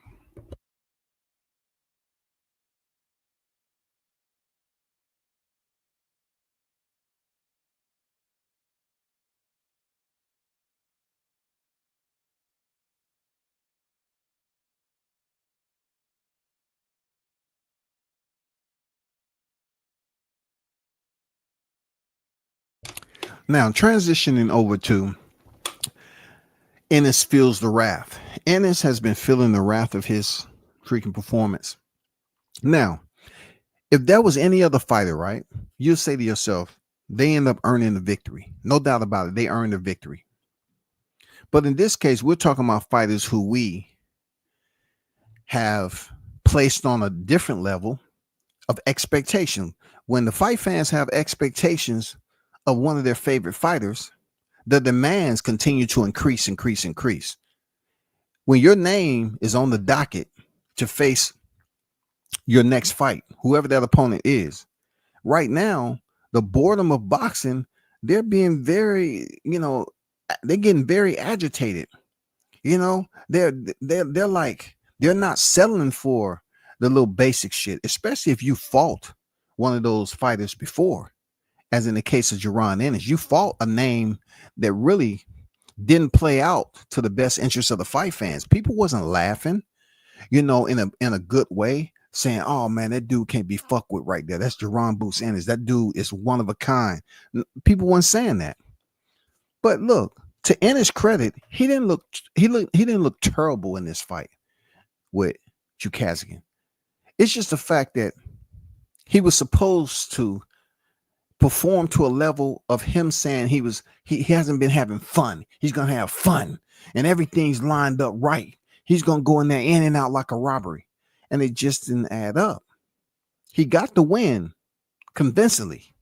Speaker 2: Now, transitioning over to Ennis feels the wrath. Ennis has been feeling the wrath of his freaking performance. Now, if that was any other fighter, right, you'll say to yourself, they end up earning the victory. No doubt about it. They earned the victory. But in this case, we're talking about fighters who we have placed on a different level of expectation. When the fight fans have expectations of one of their favorite fighters, the demands continue to increase. When your name is on the docket to face your next fight, whoever that opponent is, right now, the boredom of boxing, they're being very, they're getting very agitated. They're like, they're not settling for the little basic shit, especially if you fought one of those fighters before, as in the case of Jaron Ennis. You fought a name that really didn't play out to the best interest of the fight fans. People wasn't laughing, in a good way, saying, "Oh man, that dude can't be fucked with right there. That's Jaron Boots Ennis. That dude is one of a kind." People weren't saying that. But look, to Ennis' credit, he didn't look terrible in this fight with Chukagian. It's just the fact that he was supposed to perform to a level of him saying he hasn't been having fun. He's gonna have fun, and everything's lined up right. He's gonna go in there in and out like a robbery, and it just didn't add up. He got the win convincingly,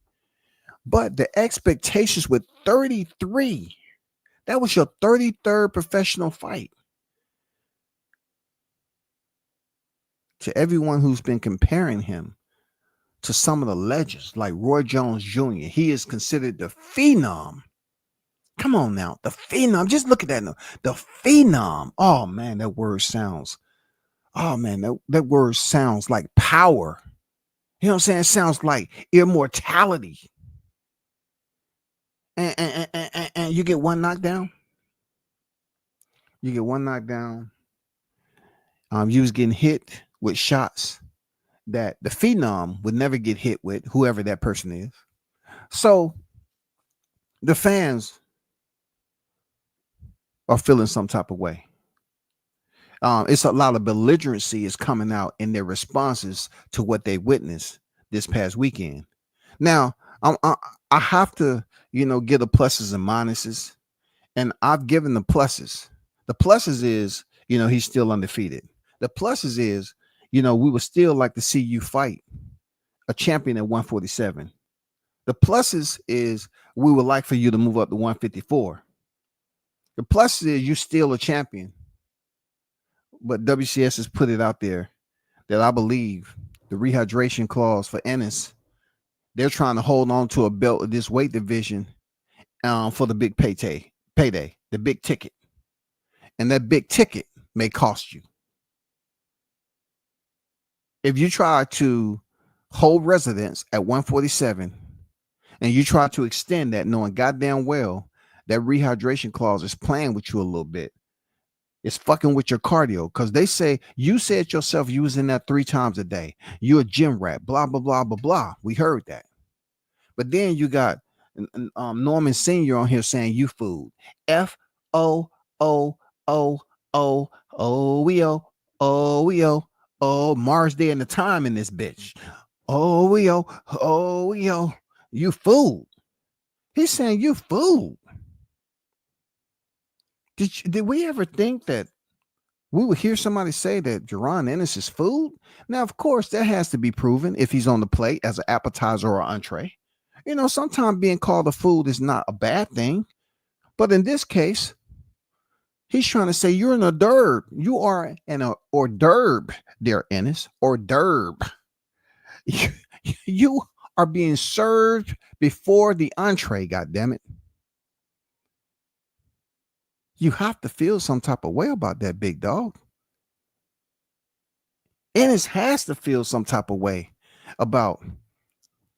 Speaker 2: but the expectations with 33. That was your 33rd professional fight. To everyone who's been comparing him to some of the legends like Roy Jones Jr., he is considered the phenom. Come on now, the phenom. Just look at that. The phenom. Oh man, that word sounds. Oh man, that word sounds like power. You know what I'm saying? It sounds like immortality. And you get one knockdown. You get one knockdown. You was getting hit with shots that the phenom would never get hit with, whoever that person is. So the fans are feeling some type of way. It's a lot of belligerency is coming out in their responses to what they witnessed this past weekend. Now, I have to, give the pluses and minuses, and I've given the pluses. The pluses is, he's still undefeated. The pluses is, we would still like to see you fight a champion at 147. The pluses is we would like for you to move up to 154. The pluses is you still a champion. But WCS has put it out there that I believe the rehydration clause for Ennis, they're trying to hold on to a belt of this weight division for the big payday, the big ticket. And that big ticket may cost you. If you try to hold residence at 147 and you try to extend that, knowing goddamn well that rehydration clause is playing with you a little bit, it's fucking with your cardio, because they say you said yourself you was in that 3 times a day. You're a gym rat, blah, blah, blah, blah, blah. We heard that. But then you got Norman Sr. on here saying you food. F-O-O-O-O-O-E-O. Oh, Mars Day and the time in this bitch. Oh, you fool. He's saying you fool. Did we ever think that we would hear somebody say that Jaron Ennis is food? Now, of course, that has to be proven if he's on the plate as an appetizer or entree. Sometimes being called a food is not a bad thing. But in this case, he's trying to say you're an hors d'oeuvre. You are an hors d'oeuvre, dear Ennis. Hors d'oeuvre. You are being served before the entree, goddammit. You have to feel some type of way about that, big dog. Ennis has to feel some type of way about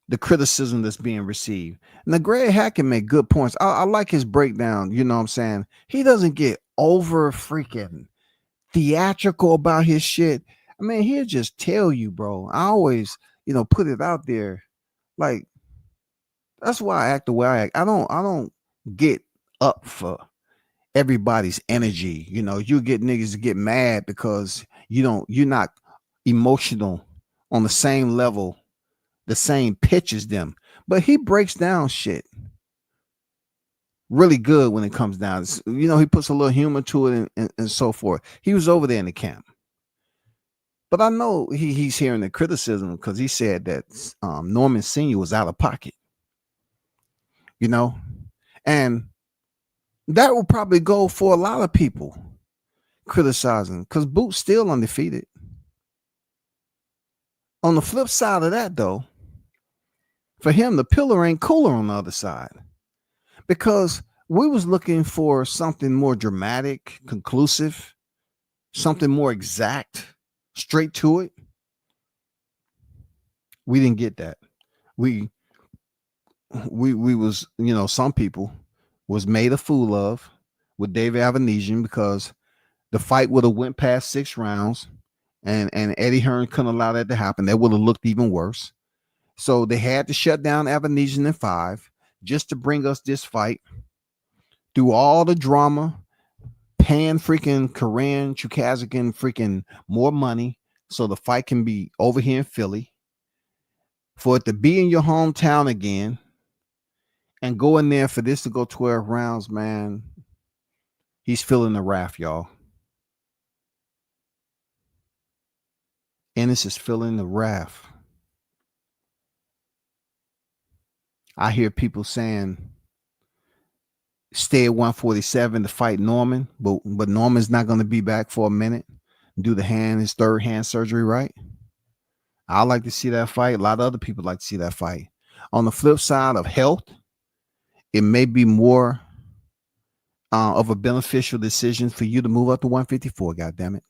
Speaker 2: the criticism that's being received. Now, Greg Hackett made good points. I like his breakdown. You know what I'm saying? He doesn't get over freaking theatrical about his shit. I mean, he'll just tell you, bro. I always, put it out there. Like, that's why I act the way I act. I don't get up for everybody's energy. You get niggas to get mad because you're not emotional on the same level, the same pitch as them. But he breaks down shit really good when it comes down. He puts a little humor to it and so forth. He was over there in the camp. But I know he's hearing the criticism because he said that Norman Sr. was out of pocket. And that will probably go for a lot of people criticizing because Boot's still undefeated. On the flip side of that, though, for him, the pillar ain't cooler on the other side because we was looking for something more dramatic, conclusive, something more exact, straight to it. We didn't get that. We was, some people was made a fool of with David Avanesian because the fight would have went past 6 rounds and Eddie Hearn couldn't allow that to happen. That would have looked even worse. So they had to shut down Avanesian in 5 just to bring us this fight through all the drama, paying freaking Korean Chukazakin freaking more money so the fight can be over here in Philly, for it to be in your hometown again and go in there for this to go 12 rounds, man. He's feeling the wrath, y'all. Ennis is feeling the wrath. I hear people saying stay at 147 to fight Norman, but Norman's not going to be back for a minute. Do his third hand surgery, right? I like to see that fight. A lot of other people like to see that fight. On the flip side of health, it may be more of a beneficial decision for you to move up to 154. God damn it.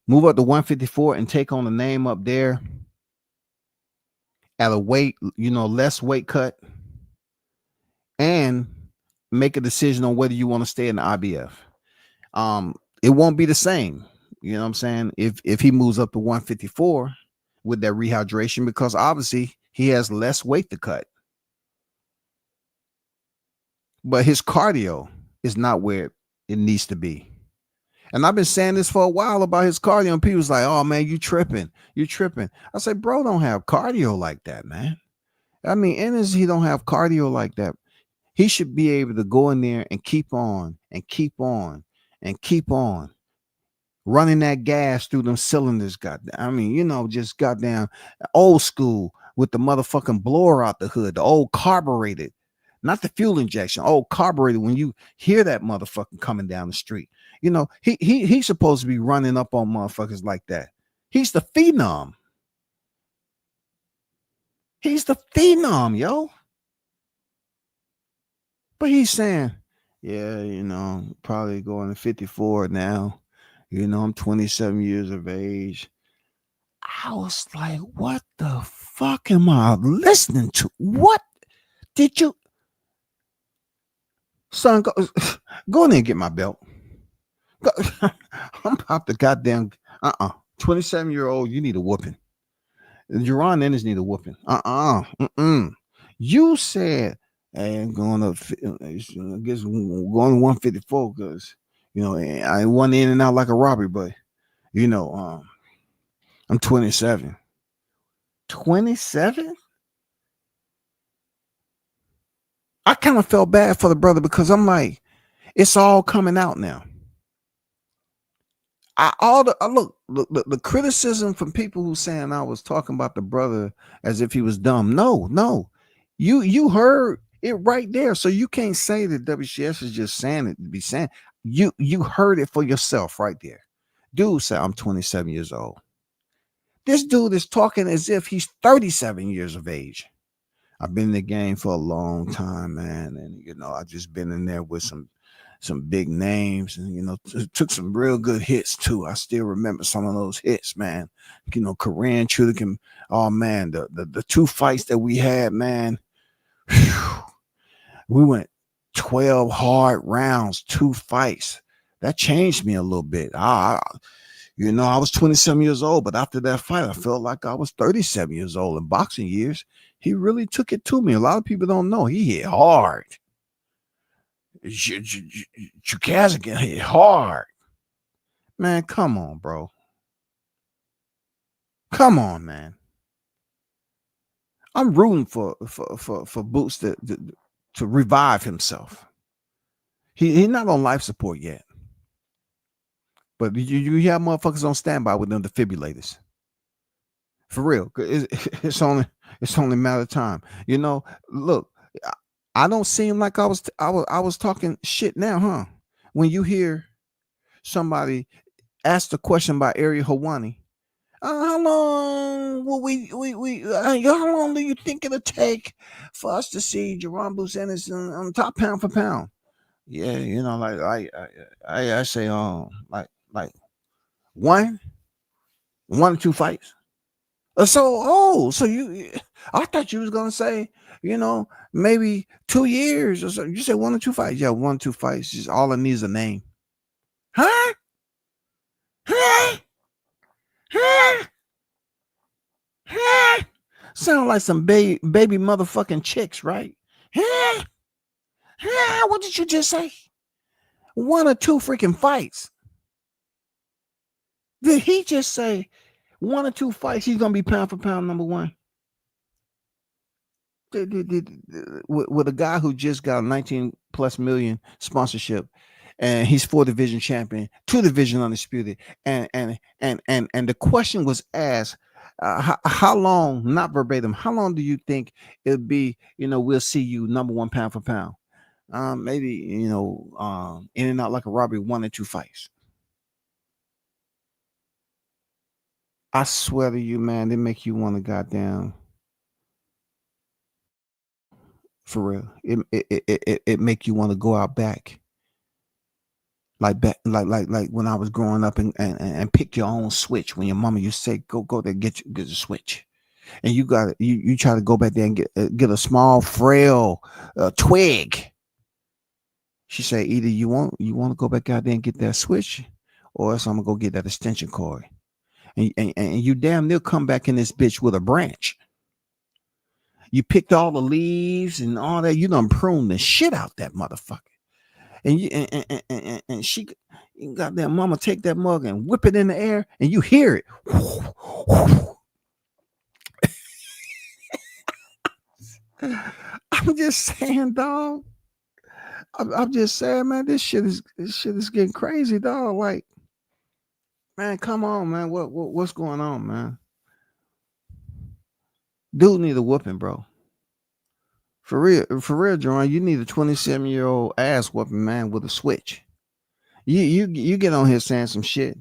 Speaker 2: Move up to 154 and take on the name up there at a weight, less weight cut, and make a decision on whether you want to stay in the IBF. It won't be the same. You know what I'm saying? If he moves up to 154 with that rehydration, because obviously he has less weight to cut. But his cardio is not where it needs to be. And I've been saying this for a while about his cardio, and people's like, oh man, you tripping. I say, bro, don't have cardio like that, man. I mean, Ennis, he don't have cardio like that. He should be able to go in there and keep on and keep on and keep on running that gas through them cylinders. Just goddamn old school with the motherfucking blower out the hood, the old carbureted, not the fuel injection, old carbureted. When you hear that motherfucking coming down the street, he's supposed to be running up on motherfuckers like that. He's the phenom. He's the phenom, yo. But he's saying, yeah, probably going to 54 now. I'm 27 years of age. I was like, what the fuck am I listening to? What did you? Son, go in there and get my belt. I'm about to goddamn 27-year-old, you need a whooping. Jerron Ennis need a whooping. You said, hey, I'm going up, I guess going 154 because I went in and out like a robbery, but I'm 27. 27? I kind of felt bad for the brother because I'm like, it's all coming out now. The criticism from people who saying I was talking about the brother as if he was dumb. No, you heard it right there. So you can't say that WCS is just saying it to be saying. You heard it for yourself right there. Dude said, I'm 27 years old. This dude is talking as if he's 37 years of age. I've been in the game for a long time, man. And, I've just been in there with some some big names, and took some real good hits too. I still remember some of those hits, man. Korean Chudik. Oh man, the 2 fights that we had, man. Whew, we went 12 hard rounds, 2 fights. That changed me a little bit. I was 27 years old, but after that fight, I felt like I was 37 years old. In boxing years, he really took it to me. A lot of people don't know. He hit hard. Chukazakin hit hard. Man, come on, bro. Come on, man. I'm rooting for Boots to revive himself. He's not on life support yet. But you have motherfuckers on standby with them defibrillators. For real. It's only a matter of time. Look, I don't seem like I was talking shit now, huh? When you hear somebody ask the question by Ariel Hawani, how long will how long do you think it'll take for us to see Jerome Bruce Ennis on top pound for pound? Yeah, like I say, like 1 or 2 fights. So I thought you was gonna say, maybe 2 years or so. You said 1 or 2 fights. Yeah, 1 or 2 fights. Just all it needs is a name. Huh? Sound like some baby motherfucking chicks, right? What did you just say? 1 or 2 freaking fights. Did he just say 1 or 2 fights? He's gonna be pound for pound number 1. With a guy who just got a 19+ million sponsorship, and he's 4 division champion, 2 division undisputed, and the question was asked, how long, not verbatim, how long do you think it'll be? We'll see you number 1 pound for pound. Maybe in and out like a robbery, 1 or 2 fights. I swear to you, man, they make you want to goddamn. For real, it make you want to go out back, like when I was growing up, and pick your own switch. When your mama used to say, go there, get a switch, and you try to go back there and get a small frail twig. She say, either you want to go back out there and get that switch, or else I'm gonna go get that extension cord, and you damn near come back in this bitch with a branch. You picked all the leaves and all that. You done pruned the shit out that motherfucker. And she, goddamn mama, take that mug and whip it in the air, and you hear it. I'm just saying, dog. I'm just saying, man. This shit is getting crazy, dog. Like, man, come on, man. What's going on, man? Dude need a whooping, bro. For real, Jerome, you need a 27-year-old ass whooping, man, with a switch. You get on here saying some shit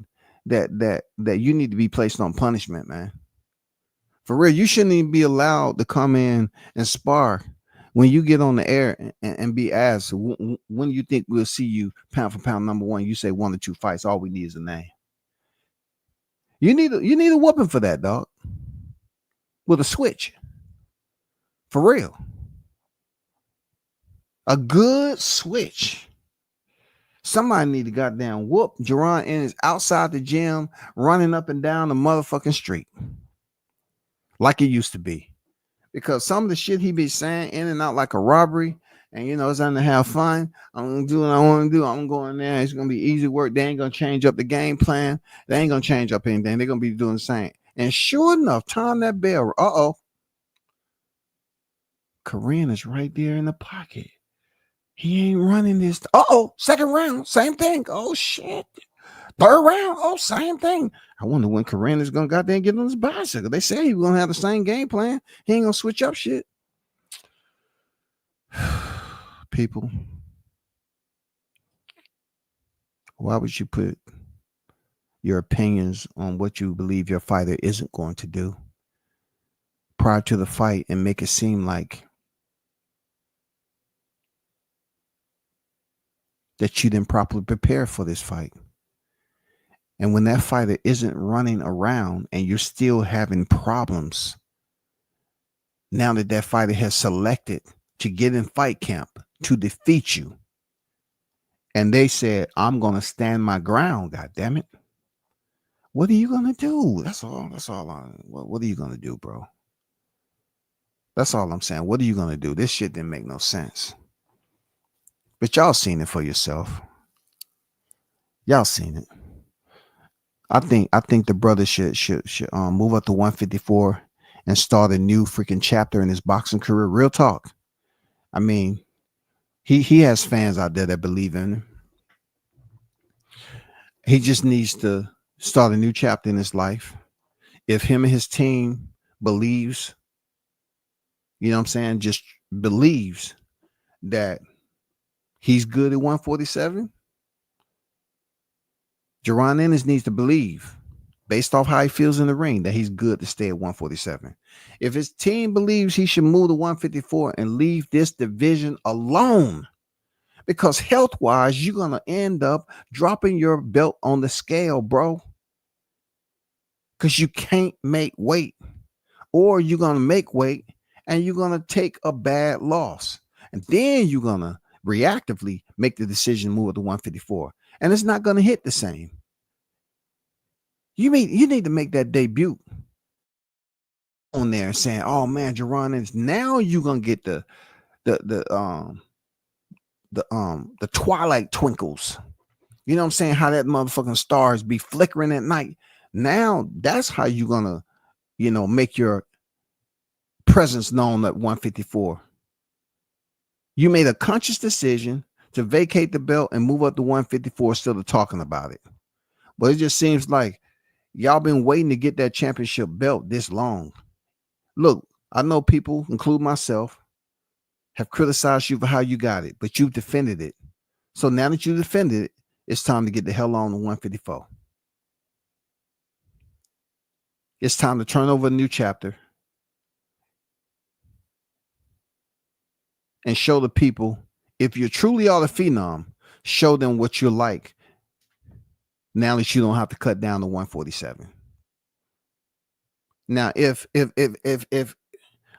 Speaker 2: that you need to be placed on punishment, man. For real, you shouldn't even be allowed to come in and spar when you get on the air and be asked, when you think we'll see you pound for pound number 1. You say 1 or 2 fights. All we need is a name. You need a whooping for that, dog. With a switch. For real. A good switch. Somebody need to goddamn whoop Jerron Ennis outside the gym, running up and down the motherfucking street. Like it used to be. Because some of the shit he be saying in and out like a robbery, and it's time to have fun. I'm gonna do what I want to do. I'm going there. It's gonna be easy work. They ain't gonna change up the game plan. They ain't gonna change up anything. They're gonna be doing the same. And sure enough, time that bell. Korean is right there in the pocket. He ain't running this. Second round, same thing. Oh shit. Third round, same thing. I wonder when Korean is gonna goddamn get on his bicycle. They say he was gonna have the same game plan. He ain't gonna switch up shit. People, why would you put your opinions on what you believe your fighter isn't going to do prior to the fight and make it seem like that you didn't properly prepare for this fight. And when that fighter isn't running around and you're still having problems, now that that fighter has selected to get in fight camp to defeat you, and they said, I'm going to stand my ground, God damn it. What are you going to do? That's all. What are you going to do, bro? That's all I'm saying. What are you going to do? This shit didn't make no sense. But y'all seen it for yourself. Y'all seen it. I think the brother should move up to 154 and start a new freaking chapter in his boxing career. Real talk. I mean, he has fans out there that believe in him. He just needs to start a new chapter in his life. If him and his team believes, you know what I'm saying, just believes that he's good at 147, Jaron Ennis needs to believe, based off how he feels in the ring, that he's good to stay at 147. If his team believes he should move to 154 and leave this division alone, because health-wise, you're going to end up dropping your belt on the scale, bro, because you can't make weight, or you're going to make weight and you're going to take a bad loss. And then you're going to reactively make the decision to move to 154. And it's not going to hit the same. You need to make that debut on there saying, "Oh man, Jaron Ennis." Now you're gonna get the twilight twinkles. You know what I'm saying? How that motherfucking stars be flickering at night. Now that's how you're gonna, make your presence known at 154. You made a conscious decision to vacate the belt and move up to 154 instead of talking about it. But it just seems like y'all been waiting to get that championship belt this long. Look, I know people, including myself, have criticized you for how you got it, but you've defended it. So now that you defended it, it's time to get the hell on to 154. It's time to turn over a new chapter and show the people, if you truly are the phenom, show them what you're like now that you don't have to cut down to 147. Now, if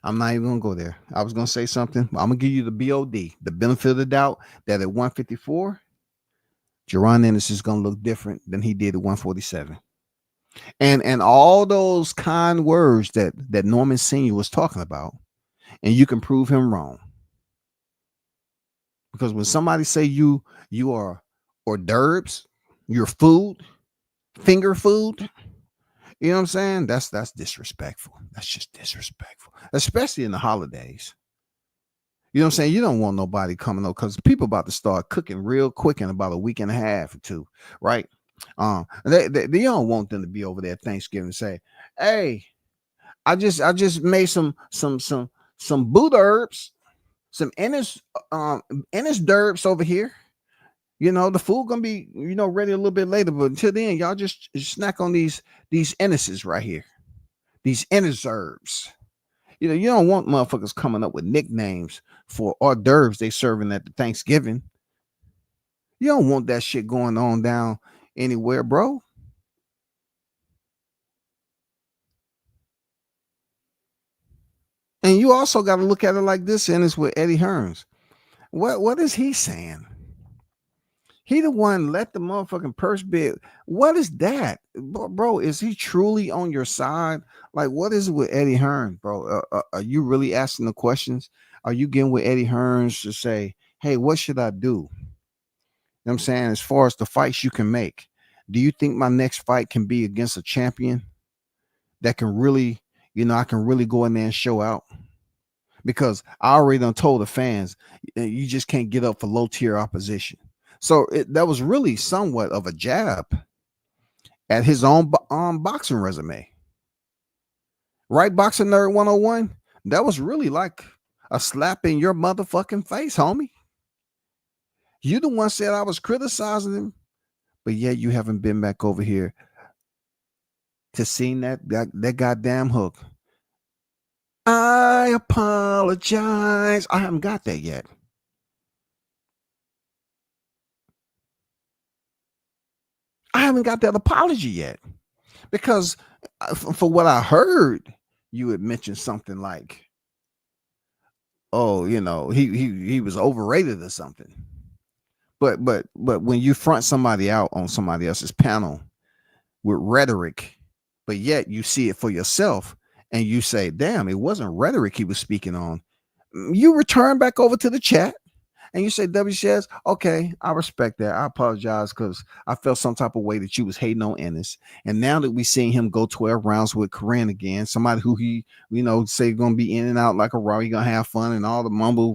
Speaker 2: I'm not even gonna go there. I was gonna say something. I'm gonna give you the BOD, the benefit of the doubt, that at 154, Jaron Ennis is gonna look different than he did at 147. And all those kind words that Norman Sr. was talking about, and you can prove him wrong. Because when somebody say you are hors d'oeuvres, you're food, finger food, you know what I'm saying? That's disrespectful. That's just disrespectful, especially in the holidays. You know what I'm saying? You don't want nobody coming up, because people about to start cooking real quick in about a week and a half or two, right? They don't want them to be over there Thanksgiving and say, "Hey, I just made some boot herbs, some Ennis derbs over here. The food gonna be, ready a little bit later, but until then, y'all just snack on these Ennises right here, these Ennis herbs." You don't want motherfuckers coming up with nicknames for hors d'oeuvres they serving at the Thanksgiving. You don't want that shit going on down anywhere, bro. And you also got to look at it like this, and it's with Eddie Hearns. What is he saying? He the one let the motherfucking purse bid. What is that, bro? Is he truly on your side? Like, what is it with Eddie Hearns, bro? Are you really asking the questions? Are you getting with Eddie Hearns to say, "Hey, what should I do?" You know what I'm saying? As far as the fights you can make, do you think my next fight can be against a champion that can really, I can really go in there and show out? Because I already done told the fans, you just can't get up for low tier opposition. So that was really somewhat of a jab at his own boxing resume. Right, Boxing Nerd 101? That was really like a slap in your motherfucking face, homie. You the one said I was criticizing him, but yet you haven't been back over here to see that goddamn hook. I apologize. I haven't got that yet. haven't got that apology yet, because for what I heard, you had mentioned something like, oh, he was overrated or something. But when you front somebody out on somebody else's panel with rhetoric, but yet you see it for yourself and you say, damn, it wasn't rhetoric he was speaking on. You return back over to the chat and you say, WCS, okay, I respect that. I apologize because I felt some type of way that you was hating on Ennis. And now that we seen him go 12 rounds with Corinne again, somebody who he, say going to be in and out like a raw, he going to have fun and all the mumble.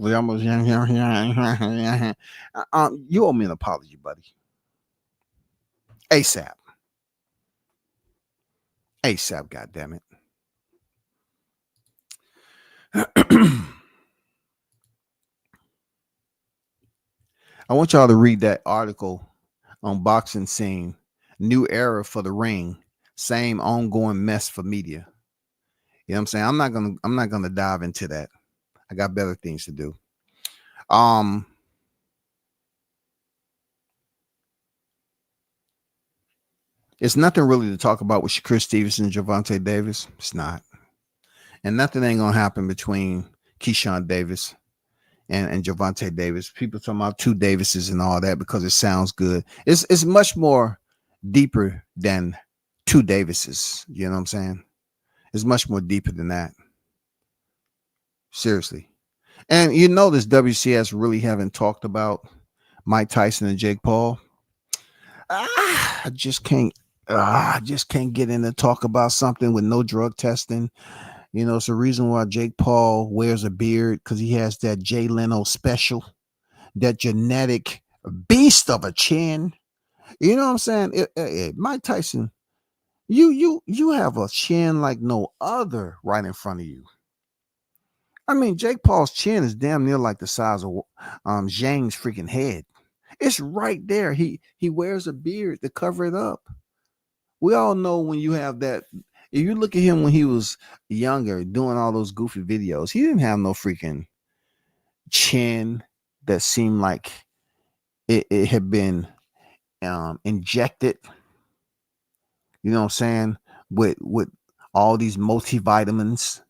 Speaker 2: You owe me an apology, buddy. ASAP. ASAP, goddammit. I want y'all to read that article on Boxing Scene, New Era for the Ring, same ongoing mess for media. You know what I'm saying? I'm not gonna dive into that. I got better things to do. It's nothing really to talk about with Shakur Stevenson and Gervonta Davis. It's not. And nothing ain't gonna happen between Keyshawn Davis and Gervonta Davis. People talking about two Davises and all that because it sounds good. It's much more deeper than two Davises. You know what I'm saying? It's much more deeper than that. Seriously. And this WCS really haven't talked about Mike Tyson and Jake Paul. I just can't get in to talk about something with no drug testing. It's the reason why Jake Paul wears a beard, because he has that Jay Leno special, that genetic beast of a chin. You know what I'm saying? Mike Tyson, you have a chin like no other right in front of you. I mean, Jake Paul's chin is damn near like the size of Zhang's freaking head. It's right there. He wears a beard to cover it up. We all know when you have that. If you look at him when he was younger, doing all those goofy videos, he didn't have no freaking chin that seemed like it had been injected. You know what I'm saying? With all these multivitamins.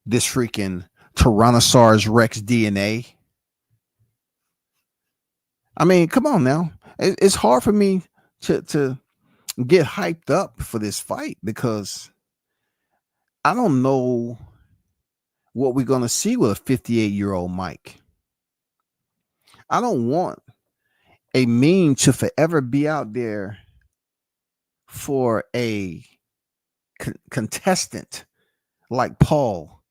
Speaker 2: This freaking Tyrannosaurus Rex DNA. I mean, come on now. It's hard for me to get hyped up for this fight because I don't know what we're going to see with a 58-year-old Mike. I don't want a meme to forever be out there for a contestant like Paul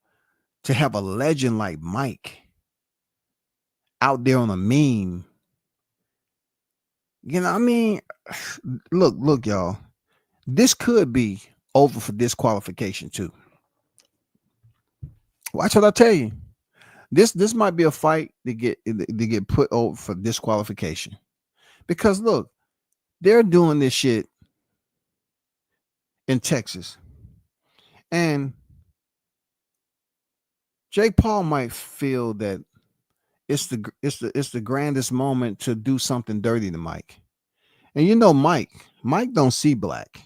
Speaker 2: to have a legend like Mike out there on a meme. You know what I mean? Look, y'all. This could be over for disqualification too. Watch what I tell you. This might be a fight to get put over for disqualification. Because look, they're doing this shit in Texas. And Jake Paul might feel that it's the grandest moment to do something dirty to Mike. And Mike don't see black.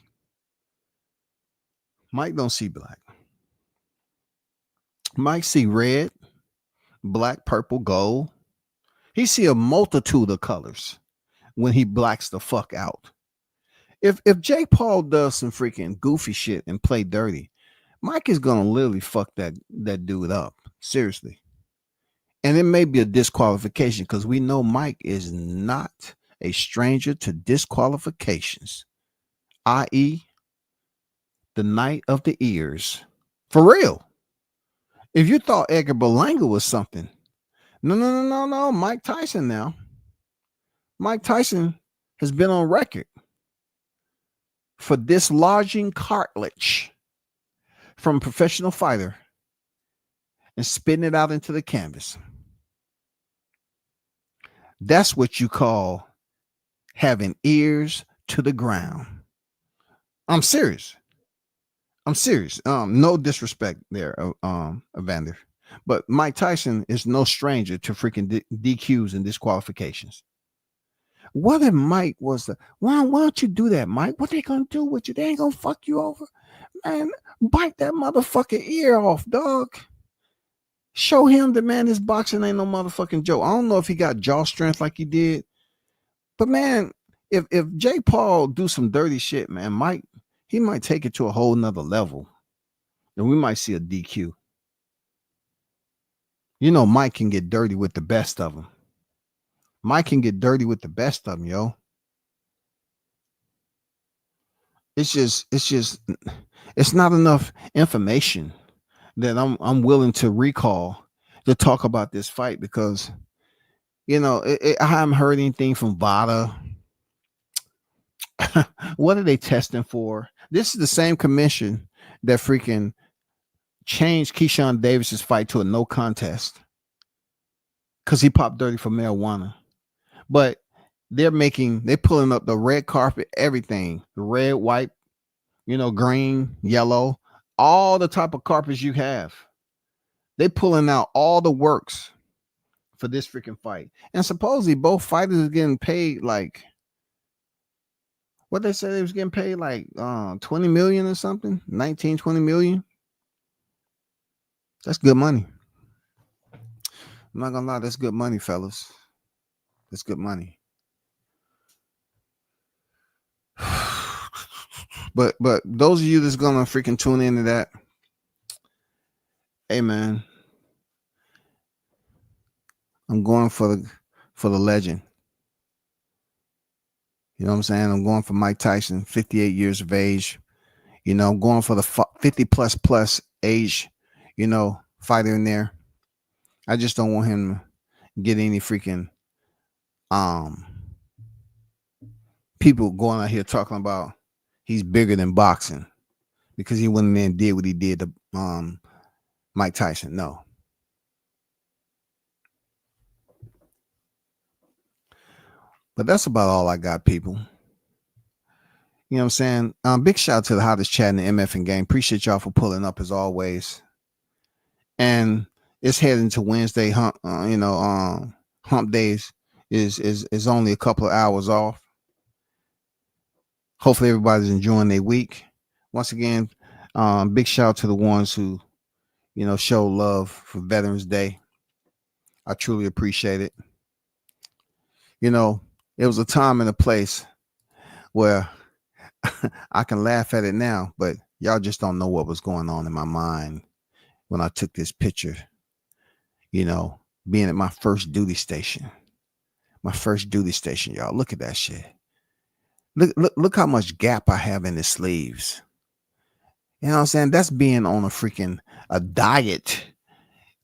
Speaker 2: Mike don't see black. Mike see red, black, purple, gold. He see a multitude of colors when he blacks the fuck out. If Jake Paul does some freaking goofy shit and play dirty, Mike is gonna literally fuck that dude up. Seriously. And it may be a disqualification because we know Mike is not a stranger to disqualifications, i.e., the night of the ears. For real. If you thought Edgar Berlanga was something, no. Mike Tyson now. Mike Tyson has been on record for dislodging cartilage from a professional fighter and spitting it out into the canvas. That's what you call having ears to the ground. I'm serious. No disrespect there, Evander. But Mike Tyson is no stranger to freaking DQs and disqualifications. What if Mike was the why don't you do that, Mike? What they gonna do with you? They ain't gonna fuck you over. Man, bite that motherfucking ear off, dog. Show him that, man, this boxing ain't no motherfucking joke. I don't know if he got jaw strength like he did, but man, if Jay Paul do some dirty shit, man, Mike, he might take it to a whole nother level. And we might see a DQ. You know, Mike can get dirty with the best of them. Mike can get dirty with the best of them, yo. It's not enough information that I'm willing to recall to talk about this fight because, you know, I haven't heard anything from VADA. What are they testing for? This is the same commission that freaking changed Keyshawn Davis's fight to a no contest because he popped dirty for marijuana. But they're pulling up the red carpet, everything, the red, white, you know, green, yellow, all the type of carpets you have. They pulling out all the works for this freaking fight. And supposedly both fighters are getting paid like, what they said they was getting paid like 20 million or something, 19, 20 million. That's good money. I'm not gonna lie, that's good money, fellas. That's good money. But those of you that's gonna freaking tune into that, hey man, I'm going for the legend. You know what I'm saying? I'm going for Mike Tyson, 58 years of age. You know, I'm going for the 50 plus age, you know, fighter in there. I just don't want him to get any freaking people going out here talking about he's bigger than boxing because he went in there and did what he did to Mike Tyson. No. But that's about all I got, people. You know what I'm saying? Big shout out to the hottest chat in the MF and game. Appreciate y'all for pulling up as always. And it's heading to Wednesday hump. Hump days is only a couple of hours off. Hopefully everybody's enjoying their week. Once again, big shout out to the ones who, you know, show love for Veterans Day. I truly appreciate it. You know, it was a time and a place where I can laugh at it now, but y'all just don't know what was going on in my mind when I took this picture, you know, being at my first duty station. My first duty station, y'all. Look at that shit. Look how much gap I have in the sleeves. You know what I'm saying? That's being on a diet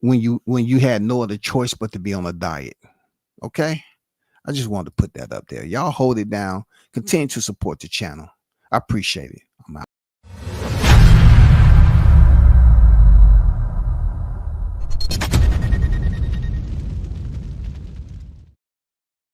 Speaker 2: when you had no other choice but to be on a diet. Okay? I just wanted to put that up there. Y'all hold it down. Continue to support the channel. I appreciate it. I'm out.